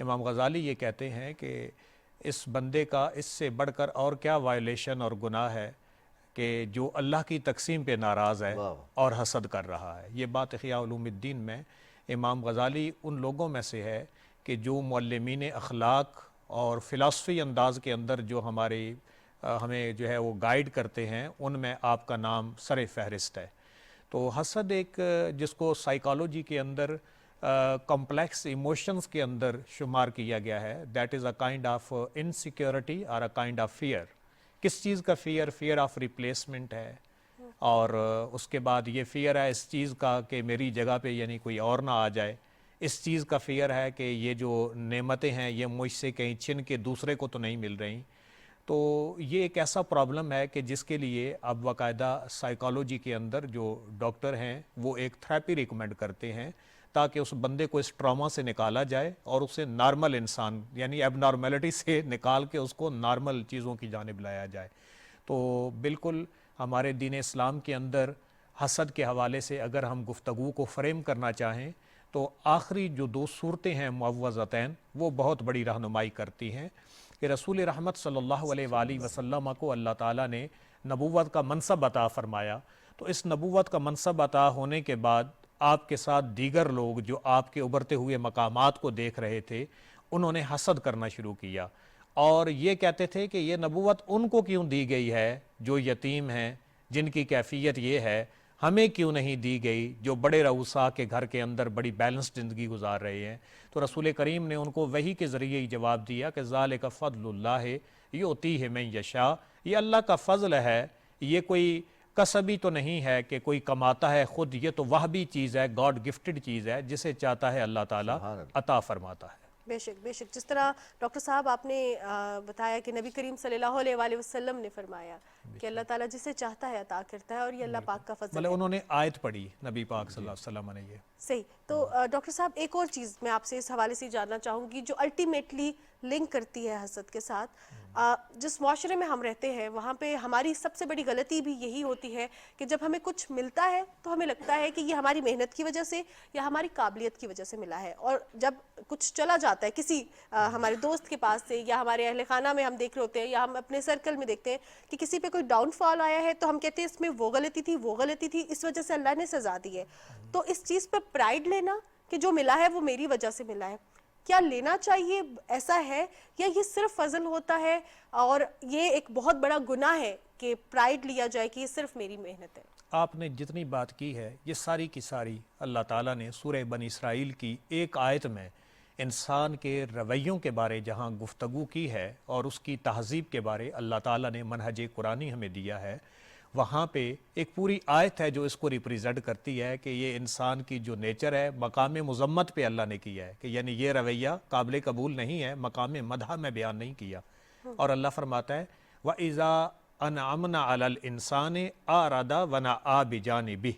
امام غزالی یہ کہتے ہیں کہ اس بندے کا اس سے بڑھ کر اور کیا وائلیشن اور گناہ ہے کہ جو اللہ کی تقسیم پہ ناراض ہے اور حسد کر رہا ہے. یہ بات احیاء علوم الدین میں امام غزالی ان لوگوں میں سے ہے کہ جو معلمین اخلاق اور فلسفی انداز کے اندر جو ہمیں جو ہے وہ گائیڈ کرتے ہیں ان میں آپ کا نام سر فہرست ہے. تو حسد ایک جس کو سائیکالوجی کے اندر کمپلیکس ایموشنز کے اندر شمار کیا گیا ہے, that is a kind of insecurity اور اے کائنڈ آف فیئر. کس چیز کا فیئر آف ریپلیسمنٹ ہے, اور اس کے بعد یہ فیئر ہے اس چیز کا کہ میری جگہ پہ یعنی کوئی اور نہ آ جائے. اس چیز کا فیئر ہے کہ یہ جو نعمتیں ہیں یہ مجھ سے کہیں چھن کے دوسرے کو تو نہیں مل رہی. تو یہ ایک ایسا پرابلم ہے کہ جس کے لیے اب باقاعدہ سائیکالوجی کے اندر جو ڈاکٹر ہیں وہ ایک تھراپی ریکمینڈ کرتے ہیں تاکہ اس بندے کو اس ٹراما سے نکالا جائے اور اسے نارمل انسان یعنی ایب نارملٹی سے نکال کے اس کو نارمل چیزوں کی جانب لایا جائے. تو بالکل ہمارے دین اسلام کے اندر حسد کے حوالے سے اگر ہم گفتگو کو فریم کرنا چاہیں تو آخری جو 2 صورتیں ہیں معوذتین وہ بہت بڑی رہنمائی کرتی ہیں کہ رسول رحمت صلی اللہ علیہ وآلہ وسلم کو اللہ تعالیٰ نے نبوت کا منصب عطا فرمایا. تو اس نبوت کا منصب عطا ہونے کے بعد آپ کے ساتھ دیگر لوگ جو آپ کے ابھرتے ہوئے مقامات کو دیکھ رہے تھے انہوں نے حسد کرنا شروع کیا اور یہ کہتے تھے کہ یہ نبوت ان کو کیوں دی گئی ہے جو یتیم ہیں, جن کی کیفیت یہ ہے, ہمیں کیوں نہیں دی گئی جو بڑے رؤسا کے گھر کے اندر بڑی بیلنس زندگی گزار رہے ہیں. تو رسول کریم نے ان کو وحی کے ذریعے ہی جواب دیا کہ ذالک فضل اللہ یؤتیہ من یشاء, یہ اللہ کا فضل ہے, یہ کوئی کسبی تو نہیں ہے کہ کوئی کماتا ہے خود, یہ تو وہبی چیز ہے, گاڈ گفٹڈ چیز ہے, جسے چاہتا ہے اللہ تعالیٰ عطا فرماتا ہے. بے شک جس طرح ڈاکٹر صاحب آپ نے بتایا کہ نبی کریم صلی اللہ علیہ وآلہ وسلم نے فرمایا کہ اللہ تعالیٰ جسے چاہتا ہے عطا کرتا ہے اور یہ اللہ پاک کا فضل ہے. مطلب انہوں نے آیت پڑھی نبی پاک صلی اللہ علیہ وسلم نے. یہ صحیح. تو ڈاکٹر صاحب ایک اور چیز میں آپ سے اس حوالے سے جاننا چاہوں گی جو الٹیمیٹلی لنک کرتی ہے حسد کے ساتھ. جس معاشرے میں ہم رہتے ہیں وہاں پہ ہماری سب سے بڑی غلطی بھی یہی ہوتی ہے کہ جب ہمیں کچھ ملتا ہے تو ہمیں لگتا ہے کہ یہ ہماری محنت کی وجہ سے یا ہماری قابلیت کی وجہ سے ملا ہے, اور جب کچھ چلا جاتا ہے کسی ہمارے دوست کے پاس سے یا ہمارے اہل خانہ میں ہم دیکھ رہے ہوتے ہیں یا ہم اپنے سرکل میں دیکھتے ہیں کہ کسی پہ کوئی ڈاؤن فال آیا ہے تو ہم کہتے ہیں اس میں وہ غلطی تھی اس وجہ سے اللہ نے سزا دی ہے. تو اس چیز پہ پرائیڈ لینا کہ جو ملا ہے وہ میری وجہ سے ملا ہے, کیا لینا چاہیے, ایسا ہے یا یہ صرف فضل ہوتا ہے اور یہ ایک بہت بڑا گناہ ہے کہ پرائیڈ لیا جائے کہ یہ صرف میری محنت ہے؟ آپ نے جتنی بات کی ہے یہ ساری کی ساری اللہ تعالیٰ نے سورہ بنی اسرائیل کی ایک آیت میں انسان کے رویوں کے بارے جہاں گفتگو کی ہے اور اس کی تہذیب کے بارے اللہ تعالیٰ نے منہج قرآنی ہمیں دیا ہے, وہاں پہ ایک پوری آیت ہے جو اس کو ریپریزنٹ کرتی ہے کہ یہ انسان کی جو نیچر ہے مقام مذمت پہ اللہ نے کیا ہے کہ یعنی یہ رویہ قابل قبول نہیں ہے, مقام مدح میں بیان نہیں کیا. اور اللہ فرماتا ہے وَإِذَا أَنْعَمْنَا عَلَى الْإِنسَانِ أَعْرَضَ وَنَأَىٰ بِجَانِبِهِ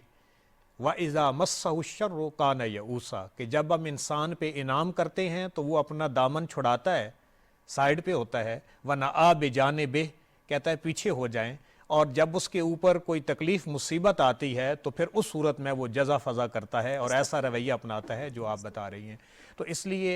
وَإِذَا مَسَّهُ الشَّرُّ كَانَ يَئُوسًا, کہ جب ہم انسان پہ انعام کرتے ہیں تو وہ اپنا دامن چھڑاتا ہے, سائیڈ پہ ہوتا ہے, وَنَأَىٰ بِجَانِبِهِ کہتا ہے پیچھے ہو جائیں, اور جب اس کے اوپر کوئی تکلیف مصیبت آتی ہے تو پھر اس صورت میں وہ جزا فضا کرتا ہے اور ایسا رویہ اپناتا ہے جو آپ بتا رہی ہیں. تو اس لیے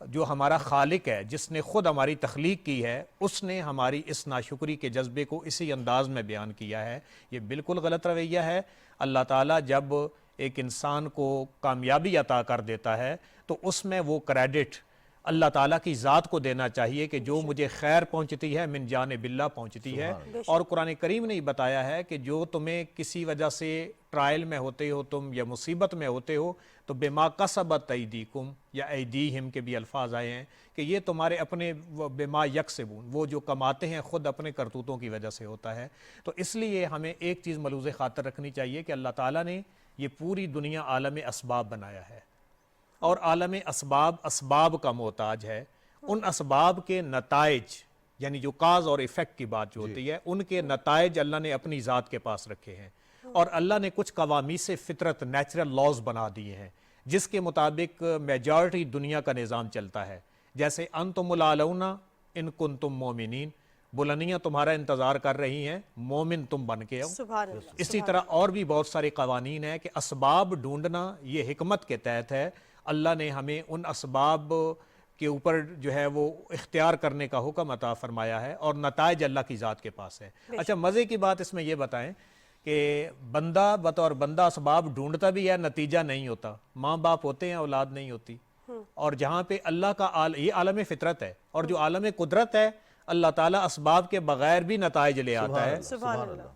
جو ہمارا خالق ہے جس نے خود ہماری تخلیق کی ہے اس نے ہماری اس ناشکری کے جذبے کو اسی انداز میں بیان کیا ہے. یہ بالکل غلط رویہ ہے. اللہ تعالیٰ جب ایک انسان کو کامیابی عطا کر دیتا ہے تو اس میں وہ کریڈٹ اللہ تعالیٰ کی ذات کو دینا چاہیے کہ جو مجھے خیر پہنچتی ہے من جانب اللہ پہنچتی ہے. اور قرآن کریم نے بتایا ہے کہ جو تمہیں کسی وجہ سے ٹرائل میں ہوتے ہو تم یا مصیبت میں ہوتے ہو تو بما کسبت ایدیکم یا ایدیہم کے بھی الفاظ آئے ہیں کہ یہ تمہارے اپنے بما یکسبون, وہ جو کماتے ہیں خود اپنے کرتوتوں کی وجہ سے ہوتا ہے. تو اس لیے ہمیں ایک چیز ملحوظ خاطر رکھنی چاہیے کہ اللہ تعالیٰ نے یہ پوری دنیا عالم اسباب بنایا ہے اور عالم اسباب کا محتاج ہے. ان اسباب کے نتائج یعنی جو کاز اور ایفیکٹ کی بات جو ہوتی ہے ان کے نتائج اللہ نے اپنی ذات کے پاس رکھے ہیں اور اللہ نے کچھ قوامیس فطرت نیچرل لاز بنا دیے ہیں جس کے مطابق میجارٹی دنیا کا نظام چلتا ہے. جیسے انتم الاعلون ان کنتم مومنین, بلندیاں تمہارا انتظار کر رہی ہیں, مومن تم بن کے آؤ. اسی طرح اور بھی بہت سارے قوانین ہیں کہ اسباب ڈھونڈنا یہ حکمت کے تحت ہے. اللہ نے ہمیں ان اسباب کے اوپر جو ہے وہ اختیار کرنے کا حکم عطا فرمایا ہے، اور نتائج اللہ کی ذات کے پاس ہے۔ اچھا مزے کی بات اس میں یہ بتائیں کہ بندہ بطور بندہ اسباب ڈھونڈتا بھی ہے، نتیجہ نہیں ہوتا، ماں باپ ہوتے ہیں اولاد نہیں ہوتی، اور جہاں پہ اللہ کا یہ عالم فطرت ہے، اور جو عالم قدرت ہے اللہ تعالیٰ اسباب کے بغیر بھی نتائج لے آتا ہے۔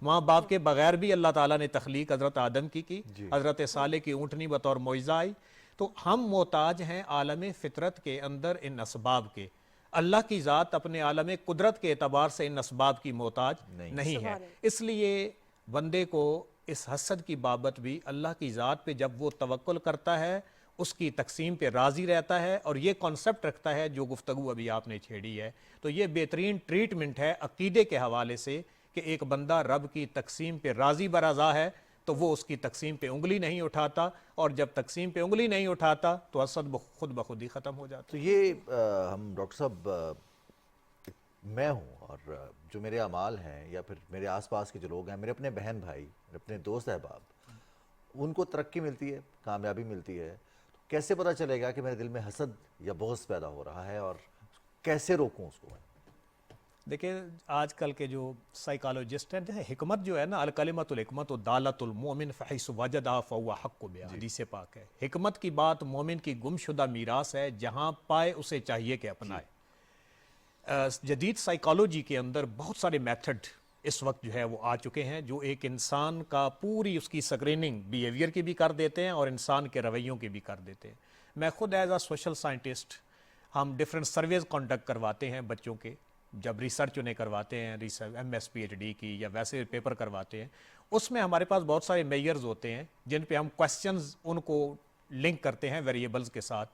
ماں باپ کے بغیر بھی اللہ تعالیٰ نے تخلیق حضرت آدم کی حضرت صالح کی اونٹنی بطور معجزہ آئی۔ تو ہم محتاج ہیں عالم فطرت کے اندر ان اسباب کے، اللہ کی ذات اپنے عالم قدرت کے اعتبار سے ان اسباب کی محتاج نہیں ہے۔ اس لیے بندے کو اس حسد کی بابت بھی اللہ کی ذات پہ جب وہ توکل کرتا ہے، اس کی تقسیم پہ راضی رہتا ہے، اور یہ کانسیپٹ رکھتا ہے جو گفتگو ابھی آپ نے چھیڑی ہے، تو یہ بہترین ٹریٹمنٹ ہے عقیدے کے حوالے سے کہ ایک بندہ رب کی تقسیم پہ راضی برضا ہے تو وہ اس کی تقسیم پہ انگلی نہیں اٹھاتا، اور جب تقسیم پہ انگلی نہیں اٹھاتا تو حسد خود بخود ہی ختم ہو جاتا۔ تو یہ ہم ڈاکٹر صاحب میں ہوں اور جو میرے اعمال ہیں یا پھر میرے آس پاس کے جو لوگ ہیں، میرے اپنے بہن بھائی، میرے اپنے دوست احباب، ان کو ترقی ملتی ہے، کامیابی ملتی ہے، تو کیسے پتہ چلے گا کہ میرے دل میں حسد یا بغض پیدا ہو رہا ہے، اور کیسے روکوں اس کو؟ دیکھیں آج کل کے جو سائیکالوجسٹ ہیں، جیسے حکمت جو ہے نا، الکلمۃ الحکمت دالۃ المؤمن فحیث وجدہا فہو حق بہا، حدیث پاک ہے۔ حکمت کی بات مومن کی گم شدہ میراث ہے، جہاں پائے اسے چاہیے کہ اپنائے۔ جدید سائیکالوجی کے اندر بہت سارے میتھڈ اس وقت جو ہے وہ آ چکے ہیں، جو ایک انسان کا پوری اس کی سکریننگ بیہیویئر کی بھی کر دیتے ہیں اور انسان کے رویوں کی بھی کر دیتے ہیں۔ میں خود ایز اے سوشل سائنٹسٹ، ہم ڈیفرنٹ سرویز کنڈکٹ کرواتے ہیں بچوں کے، جب ریسرچ انہیں کرواتے ہیں، M S P H D کی یا ویسے پیپر کرواتے ہیں، اس میں ہمارے پاس بہت سارے میئرز ہوتے ہیں جن پہ ہم کویسچنز ان کو لنک کرتے ہیں ویریبلز کے ساتھ۔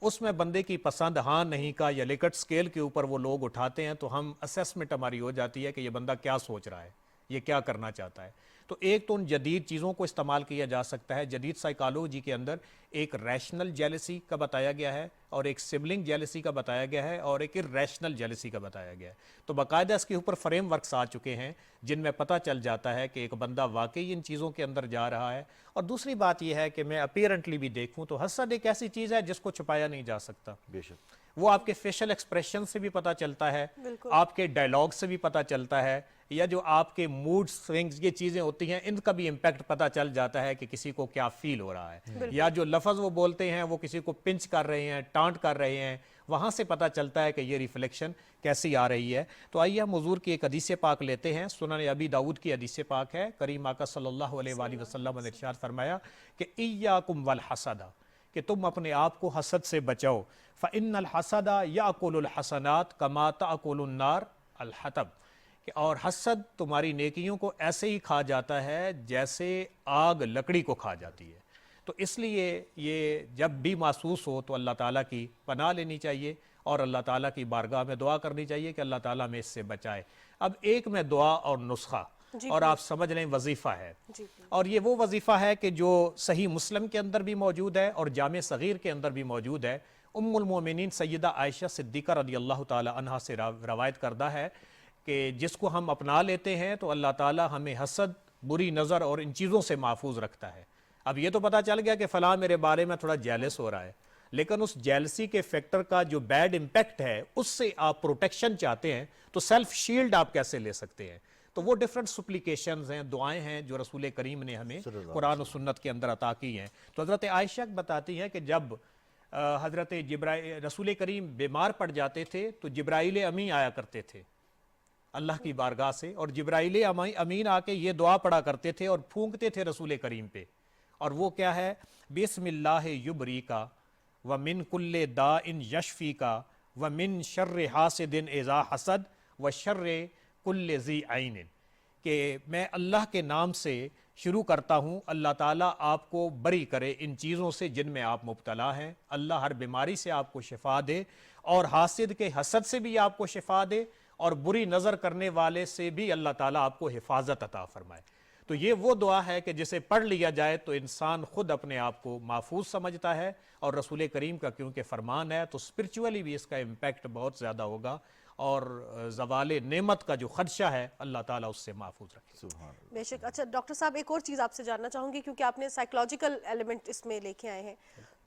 اس میں بندے کی پسند ہاں نہیں کا یا لیکٹ سکیل کے اوپر وہ لوگ اٹھاتے ہیں، تو ہم اسیسمنٹ ہماری ہو جاتی ہے کہ یہ بندہ کیا سوچ رہا ہے، یہ کیا کرنا چاہتا ہے۔ تو ایک تو ان جدید چیزوں کو استعمال کیا جا سکتا ہے۔ جدید سائیکالوجی کے اندر ایک ریشنل جیلسی کا بتایا گیا ہے، اور ایک سبلنگ جیلسی کا بتایا گیا ہے، اور ایک ریشنل جیلسی کا بتایا گیا ہے۔ تو باقاعدہ اس کے اوپر فریم ورکس آ چکے ہیں جن میں پتہ چل جاتا ہے کہ ایک بندہ واقعی ان چیزوں کے اندر جا رہا ہے۔ اور دوسری بات یہ ہے کہ میں اپیرنٹلی بھی دیکھوں تو حسد ایک ایسی چیز ہے جس کو چھپایا نہیں جا سکتا۔ بے شک وہ آپ کے فیشل ایکسپریشن سے بھی پتہ چلتا ہے، آپ کے ڈائلاگ سے بھی پتہ چلتا ہے، یا جو آپ کے موڈ سوئنگز یہ چیزیں ہوتی ہیں ان کا بھی امپیکٹ پتہ چل جاتا ہے کہ کسی کو کیا فیل ہو رہا ہے، یا جو لفظ وہ بولتے ہیں وہ کسی کو پنچ کر رہے ہیں، ٹانٹ کر رہے ہیں، وہاں سے پتہ چلتا ہے کہ یہ ریفلیکشن کیسی آ رہی ہے۔ تو آئیے ہم حضور کی ایک حدیث پاک لیتے ہیں، سنن ابی داؤد کی حدیث پاک ہے۔ کریم آقا صلی اللہ علیہ وآلہ وسلم نے ارشاد فرمایا کہ ایاکم والحسد، کہ تم اپنے آپ کو حسد سے بچاؤ، فإن الحسد یأکل الحسنات کما تأکل النار الحطب، کہ اور حسد تمہاری نیکیوں کو ایسے ہی کھا جاتا ہے جیسے آگ لکڑی کو کھا جاتی ہے۔ تو اس لیے یہ جب بھی محسوس ہو تو اللہ تعالیٰ کی پناہ لینی چاہیے، اور اللہ تعالیٰ کی بارگاہ میں دعا کرنی چاہیے کہ اللہ تعالیٰ میں اس سے بچائے۔ اب ایک میں دعا اور نسخہ اور آپ سمجھ لیں وظیفہ ہے، اور یہ وہ وظیفہ ہے کہ جو صحیح مسلم کے اندر بھی موجود ہے اور جامع صغیر کے اندر بھی موجود ہے۔ ام المومنین سیدہ عائشہ صدیقہ رضی اللہ تعالی عنہا سے روایت کردہ ہے کہ جس کو ہم اپنا لیتے ہیں تو اللہ تعالی ہمیں حسد، بری نظر اور ان چیزوں سے محفوظ رکھتا ہے۔ اب یہ تو پتہ چل گیا کہ فلاں میرے بارے میں تھوڑا جیلس ہو رہا ہے، لیکن اس جیلسی کے فیکٹر کا جو بیڈ امپیکٹ ہے اس سے آپ پروٹیکشن چاہتے ہیں تو سیلف شیلڈ آپ کیسے لے سکتے ہیں؟ تو وہ ڈیفرنٹ سپلیکیشنز ہیں، دعائیں ہیں جو رسول کریم نے ہمیں قرآن و سنت کے اندر عطا کی ہیں۔ تو حضرت عائشہ بتاتی ہیں کہ جب حضرت رسول کریم بیمار پڑ جاتے تھے تو جبرائیل امین آیا کرتے تھے اللہ کی بارگاہ سے، اور جبرائیل امین آ کے یہ دعا پڑھا کرتے تھے اور پھونکتے تھے رسول کریم پہ، اور وہ کیا ہے؟ بسم اللہ یبریکا ومن کل داء یشفیکا ومن شر حاسد اذا حسد وشر کل ذی عین، کہ میں اللہ کے نام سے شروع کرتا ہوں، اللہ تعالیٰ آپ کو بری کرے ان چیزوں سے جن میں آپ مبتلا ہیں، اللہ ہر بیماری سے آپ کو شفا دے، اور حاسد کے حسد سے بھی آپ کو شفا دے، اور بری نظر کرنے والے سے بھی اللہ تعالیٰ آپ کو حفاظت عطا فرمائے۔ تو یہ وہ دعا ہے کہ جسے پڑھ لیا جائے تو انسان خود اپنے آپ کو محفوظ سمجھتا ہے، اور رسول کریم کا کیونکہ فرمان ہے تو اسپرچولی بھی اس کا امپیکٹ بہت زیادہ ہوگا، اور زوال نعمت کا جو خدشہ ہے اللہ تعالیٰ اس سے محفوظ رکھے۔ بے شک۔ اچھا ڈاکٹر صاحب ایک اور چیز آپ سے جاننا چاہوں گی، کیونکہ آپ نے سائیکولوجیکل ایلیمنٹ اس میں لے کے آئے ہیں،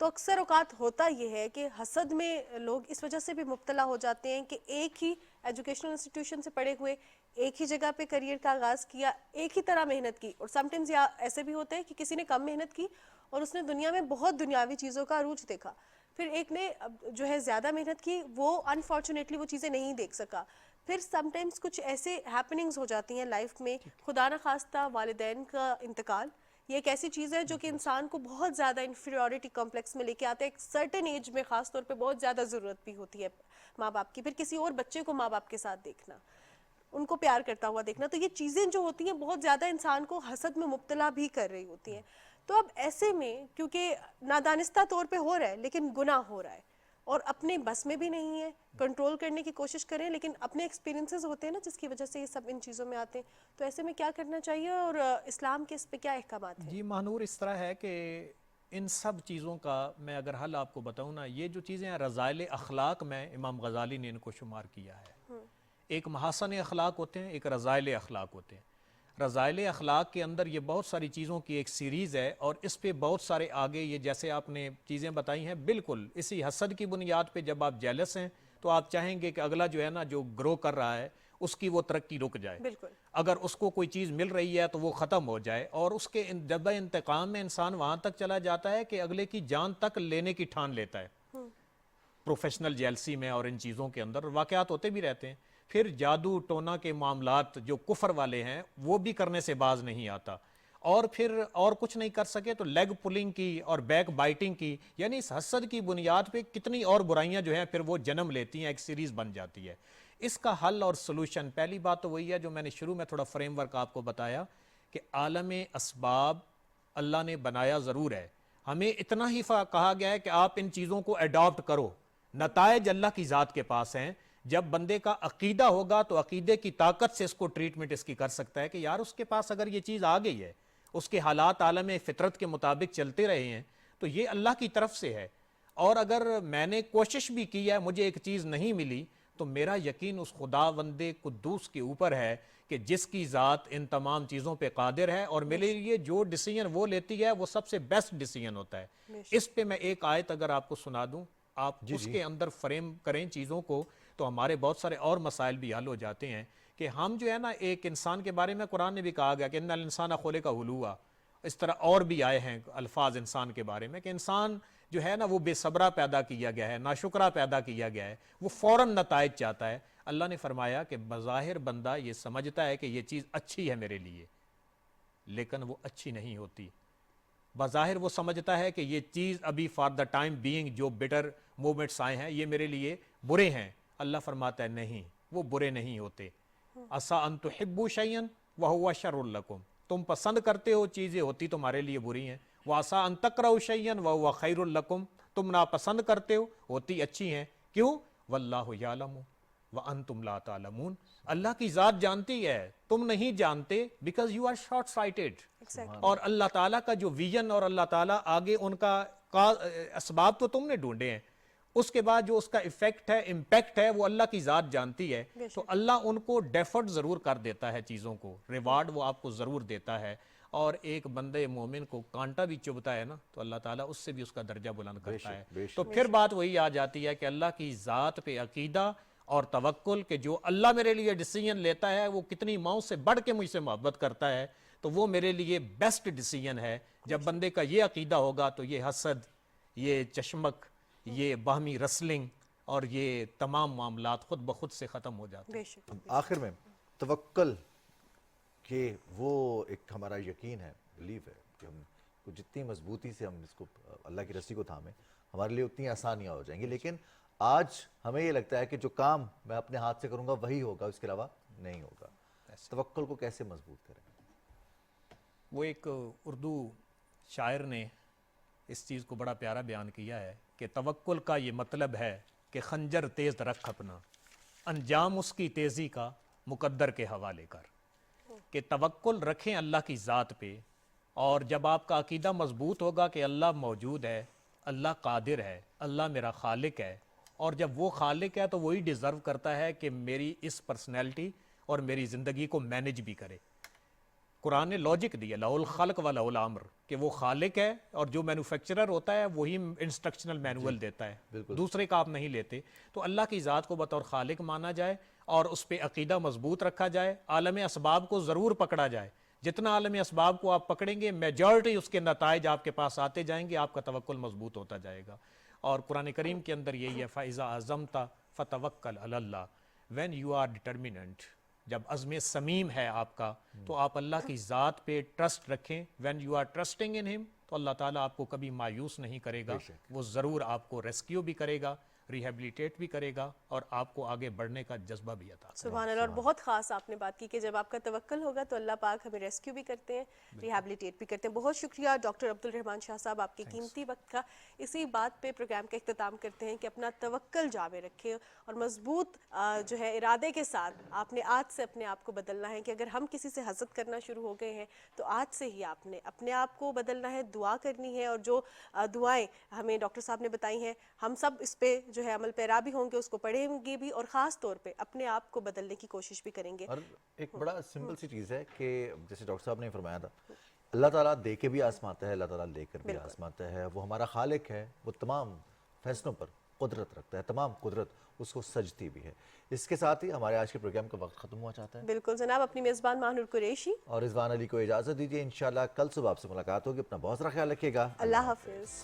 تو اکثر اوقات ہوتا یہ ہے کہ حسد میں لوگ اس وجہ سے بھی مبتلا ہو جاتے ہیں کہ ایک ہی ایجوکیشنل انسٹیٹیوشن سے پڑھے ہوئے، ایک ہی جگہ پہ کریئر کا آغاز کیا، ایک ہی طرح محنت کی، اور سم ٹائمز یا ایسے بھی ہوتے ہیں کہ کسی نے کم محنت کی اور اس نے دنیا میں بہت دنیاوی چیزوں کا عروج دیکھا، پھر ایک نے جو ہے زیادہ محنت کی، وہ انفارچونیٹلی وہ چیزیں نہیں دیکھ سکا. پھر سم ٹائمز کچھ ایسے ہیپننگز ہو جاتی ہیں لائف میں، خدا نہ خواستہ والدین کا انتقال، یہ ایک ایسی چیز ہے جو کہ انسان کو بہت زیادہ انفیریورٹی کمپلیکس میں لے کے آتا ہے. ایک سرٹن ایج میں خاص طور پہ بہت زیادہ ضرورت بھی ہوتی ہے ماں باپ کی. پھر کسی اور بچے کو ماں باپ کے ساتھ دیکھنا، ان کو پیار کرتا ہوا دیکھنا، تو یہ چیزیں جو ہوتی ہیں بہت زیادہ انسان کو حسد میں مبتلا بھی کر رہی ہوتی ہیں. تو اب ایسے میں کیونکہ نادانستہ طور پہ ہو رہا ہے لیکن گناہ ہو رہا ہے اور اپنے بس میں بھی نہیں ہے، کنٹرول کرنے کی کوشش کریں، لیکن اپنے ایکسپیرینسز ہوتے ہیں نا جس کی وجہ سے یہ سب ان چیزوں میں آتے ہیں. تو ایسے میں کیا کرنا چاہیے اور اسلام کے اس پہ کیا احکامات ہیں؟ جی ماہنور، اس طرح ہے کہ ان سب چیزوں کا میں اگر حل آپ کو بتاؤں نا، یہ جو چیزیں ہیں رذائل اخلاق میں امام غزالی نے ان کو شمار کیا ہے. ایک محاسن اخلاق ہوتے ہیں، ایک رذائل اخلاق ہوتے ہیں. رذائل اخلاق کے اندر یہ بہت ساری چیزوں کی ایک سیریز ہے اور اس پہ بہت سارے آگے یہ جیسے آپ نے چیزیں بتائی ہیں بالکل اسی حسد کی بنیاد پہ جب آپ جیلس ہیں تو آپ چاہیں گے کہ اگلا جو ہے نا جو گرو کر رہا ہے اس کی وہ ترقی رک جائے. اگر اس کو کوئی چیز مل رہی ہے تو وہ ختم ہو جائے، اور اس کے جذبہ انتقام میں انسان وہاں تک چلا جاتا ہے کہ اگلے کی جان تک لینے کی ٹھان لیتا ہے. پروفیشنل جیلسی میں اور ان چیزوں کے اندر واقعات ہوتے بھی رہتے ہیں. پھر جادو ٹونا کے معاملات جو کفر والے ہیں وہ بھی کرنے سے باز نہیں آتا، اور پھر اور کچھ نہیں کر سکے تو لیگ پولنگ کی اور بیک بائٹنگ کی، یعنی اس حسد کی بنیاد پہ کتنی اور برائیاں جو ہیں پھر وہ جنم لیتی ہیں، ایک سیریز بن جاتی ہے. اس کا حل اور سلوشن پہلی بات تو وہی ہے جو میں نے شروع میں تھوڑا فریم ورک آپ کو بتایا کہ عالم اسباب اللہ نے بنایا ضرور ہے، ہمیں اتنا ہی کہا گیا ہے کہ آپ ان چیزوں کو اڈاپٹ کرو. نتائج اللہ کی ذات کے پاس ہیں. جب بندے کا عقیدہ ہوگا تو عقیدے کی طاقت سے اس کو ٹریٹمنٹ اس کی کر سکتا ہے کہ یار اس کے پاس اگر یہ چیز آ گئی ہے، اس کے حالات عالم فطرت کے مطابق چلتے رہے ہیں تو یہ اللہ کی طرف سے ہے. اور اگر میں نے کوشش بھی کی ہے مجھے ایک چیز نہیں ملی تو میرا یقین اس خداوند قدوس کے اوپر ہے کہ جس کی ذات ان تمام چیزوں پہ قادر ہے، اور میرے لیے جو ڈیسیجن وہ لیتی ہے وہ سب سے بیسٹ ڈیسیجن ہوتا ہے. اس پہ میں ایک آیت اگر آپ کو سنا دوں، آپ اس کے اندر فریم کریں چیزوں کو تو ہمارے بہت سارے اور مسائل بھی حل ہو جاتے ہیں. کہ ہم جو ہے نا ایک انسان کے بارے میں قرآن نے بھی کہا گیا کہ ان الانسان خلق ہلوعا، اس طرح اور بھی آئے ہیں الفاظ انسان کے بارے میں کہ انسان جو ہے نا وہ بے صبرہ پیدا کیا گیا ہے، ناشکرہ پیدا کیا گیا ہے، وہ فوراً نتائج چاہتا ہے. اللہ نے فرمایا کہ بظاہر بندہ یہ سمجھتا ہے کہ یہ چیز اچھی ہے میرے لیے، لیکن وہ اچھی نہیں ہوتی. بظاہر وہ سمجھتا ہے کہ یہ چیز ابھی فار دا ٹائم بینگ جو بیٹر مومنٹس آئے ہیں یہ میرے لیے برے ہیں. اللہ فرماتا ہے نہیں، وہ برے نہیں ہوتے. عسیٰ ان تحبوا شیئا وہو شر لکم، تم پسند کرتے ہو چیزیں ہوتی تمہارے لیے بری ہیں. وعسیٰ ان تکرہوا شیئا وہو خیر لکم، تم ناپسند کرتے ہو ہوتی اچھی ہیں. کیوں؟ واللہ یعلم وانتم لا تعلمون، اللہ کی ذات جانتی ہے تم نہیں جانتے because you are short sighted. اور اللہ تعالیٰ کا جو ویژن اور اللہ تعالیٰ آگے ان کا اسباب تو تم نے ڈھونڈے ہیں، اس کے بعد جو اس کا ایفیکٹ ہے امپیکٹ ہے وہ اللہ کی ذات جانتی ہے. تو اللہ ان کو ڈیفرڈ ضرور کر دیتا ہے چیزوں کو، ریوارڈ وہ آپ کو ضرور دیتا ہے. اور ایک بندے مومن کو کانٹا بھی چبھتا ہے نا تو اللہ تعالیٰ اس سے بھی اس کا درجہ بلند کرتا ہے. تو پھر بات وہی آ جاتی ہے کہ اللہ کی ذات پہ عقیدہ اور توکل کہ جو اللہ میرے لیے ڈیسیجن لیتا ہے وہ کتنی ماؤں سے بڑھ کے مجھ سے محبت کرتا ہے تو وہ میرے لیے بیسٹ ڈیسیجن ہے. جب بندے کا یہ عقیدہ ہوگا تو یہ حسد، یہ چشمک، یہ باہمی رسلنگ اور یہ تمام معاملات خود بخود سے ختم ہو جاتے ہیں. آخر میں توکل کہ وہ ایک ہمارا یقین ہے، بلیف ہے کہ ہم کو جتنی مضبوطی سے ہم اس کو اللہ کی رسی کو تھامیں ہمارے لیے اتنی آسانیاں ہو جائیں گی. لیکن آج ہمیں یہ لگتا ہے کہ جو کام میں اپنے ہاتھ سے کروں گا وہی ہوگا، اس کے علاوہ نہیں ہوگا. توکل کو کیسے مضبوط کریں؟ وہ ایک اردو شاعر نے اس چیز کو بڑا پیارا بیان کیا ہے کہ توکل کا یہ مطلب ہے کہ خنجر تیز رکھ اپنا، انجام اس کی تیزی کا مقدر کے حوالے کر. کہ توکل رکھیں اللہ کی ذات پہ، اور جب آپ کا عقیدہ مضبوط ہوگا کہ اللہ موجود ہے، اللہ قادر ہے، اللہ میرا خالق ہے، اور جب وہ خالق ہے تو وہی ڈیزرو کرتا ہے کہ میری اس پرسنالٹی اور میری زندگی کو مینج بھی کرے. قرآن نے لاجک دیا لہ الخلق و لہ الامر کہ وہ خالق ہے اور جو مینوفیکچرر ہوتا ہے وہی انسٹرکشنل مینول دیتا ہے، دوسرے کا آپ نہیں لیتے. تو اللہ کی ذات کو بطور خالق مانا جائے اور اس پہ عقیدہ مضبوط رکھا جائے. عالم اسباب کو ضرور پکڑا جائے، جتنا عالم اسباب کو آپ پکڑیں گے میجورٹی اس کے نتائج آپ کے پاس آتے جائیں گے، آپ کا توکل مضبوط ہوتا جائے گا. اور قرآن کریم کے اندر یہی ہے فَإِذَا عَزَمْتَ فَتَوَكَّلْ عَلَى اللَّهِ when you are determined، جب عزم صمیم ہے آپ کا تو آپ اللہ کی ذات پہ ٹرسٹ رکھیں. when you are trusting in him تو اللہ تعالیٰ آپ کو کبھی مایوس نہیں کرے گا، وہ ضرور آپ کو ریسکیو بھی کرے گا، ریہیبلیٹیٹ بھی کرے گا اور آپ کو آگے بڑھنے کا جذبہ بھی عطا کرے گا. سبحان اللہ. اور بہت خاص آپ نے بات کی کہ جب آپ کا توکل ہوگا تو اللہ پاک ہمیں ریسکیو بھی کرتے ہیں، ریہیبلیٹیٹ بھی کرتے ہیں. بہت شکریہ ڈاکٹر عبدالرحمان شاہ صاحب آپ کے قیمتی وقت کا. اسی بات پہ پروگرام کا اختتام کرتے ہیں کہ اپنا توکل جامع رکھیں اور مضبوط جو ہے ارادے کے ساتھ آپ نے آج سے اپنے آپ کو بدلنا ہے کہ اگر ہم کسی سے حسد کرنا شروع ہو گئے ہیں تو آج سے ہی آپ نے اپنے آپ کو بدلنا ہے، دعا کرنی ہے. اور جو دعائیں ہمیں ڈاکٹر صاحب نے بتائی ہیں ہم سب اس پہ جو ہے عمل پیرا بھی ہوں گے، اس کو پڑھیں گے بھی اور خاص طور پہ اپنے آپ کو بدلنے کی کوشش بھی کریں گے. اور ایک بڑا سمپل سی چیز ہے کہ جیسے ڈاکٹر صاحب نے فرمایا تھا اللہ تعالیٰ دے کے بھی آزماتا ہے، اللہ تعالیٰ لے کر بھی آزماتا ہے. وہ ہمارا خالق ہے، وہ تمام فیصلوں پر قدرت رکھتا ہے، تمام قدرت اس کو سجتی بھی ہے. اس کے ساتھ ہی ہمارے آج کے پروگرام کا وقت ختم ہوا چاہتا ہے. بالکل جناب. اپنی میزبان ماہنور قریشی اور رضوان علی کو اجازت دیجیے. انشاءاللہ کل صبح آپ سے ملاقات ہوگی. اپنا بہت سارا خیال رکھیے گا. اللہ حافظ.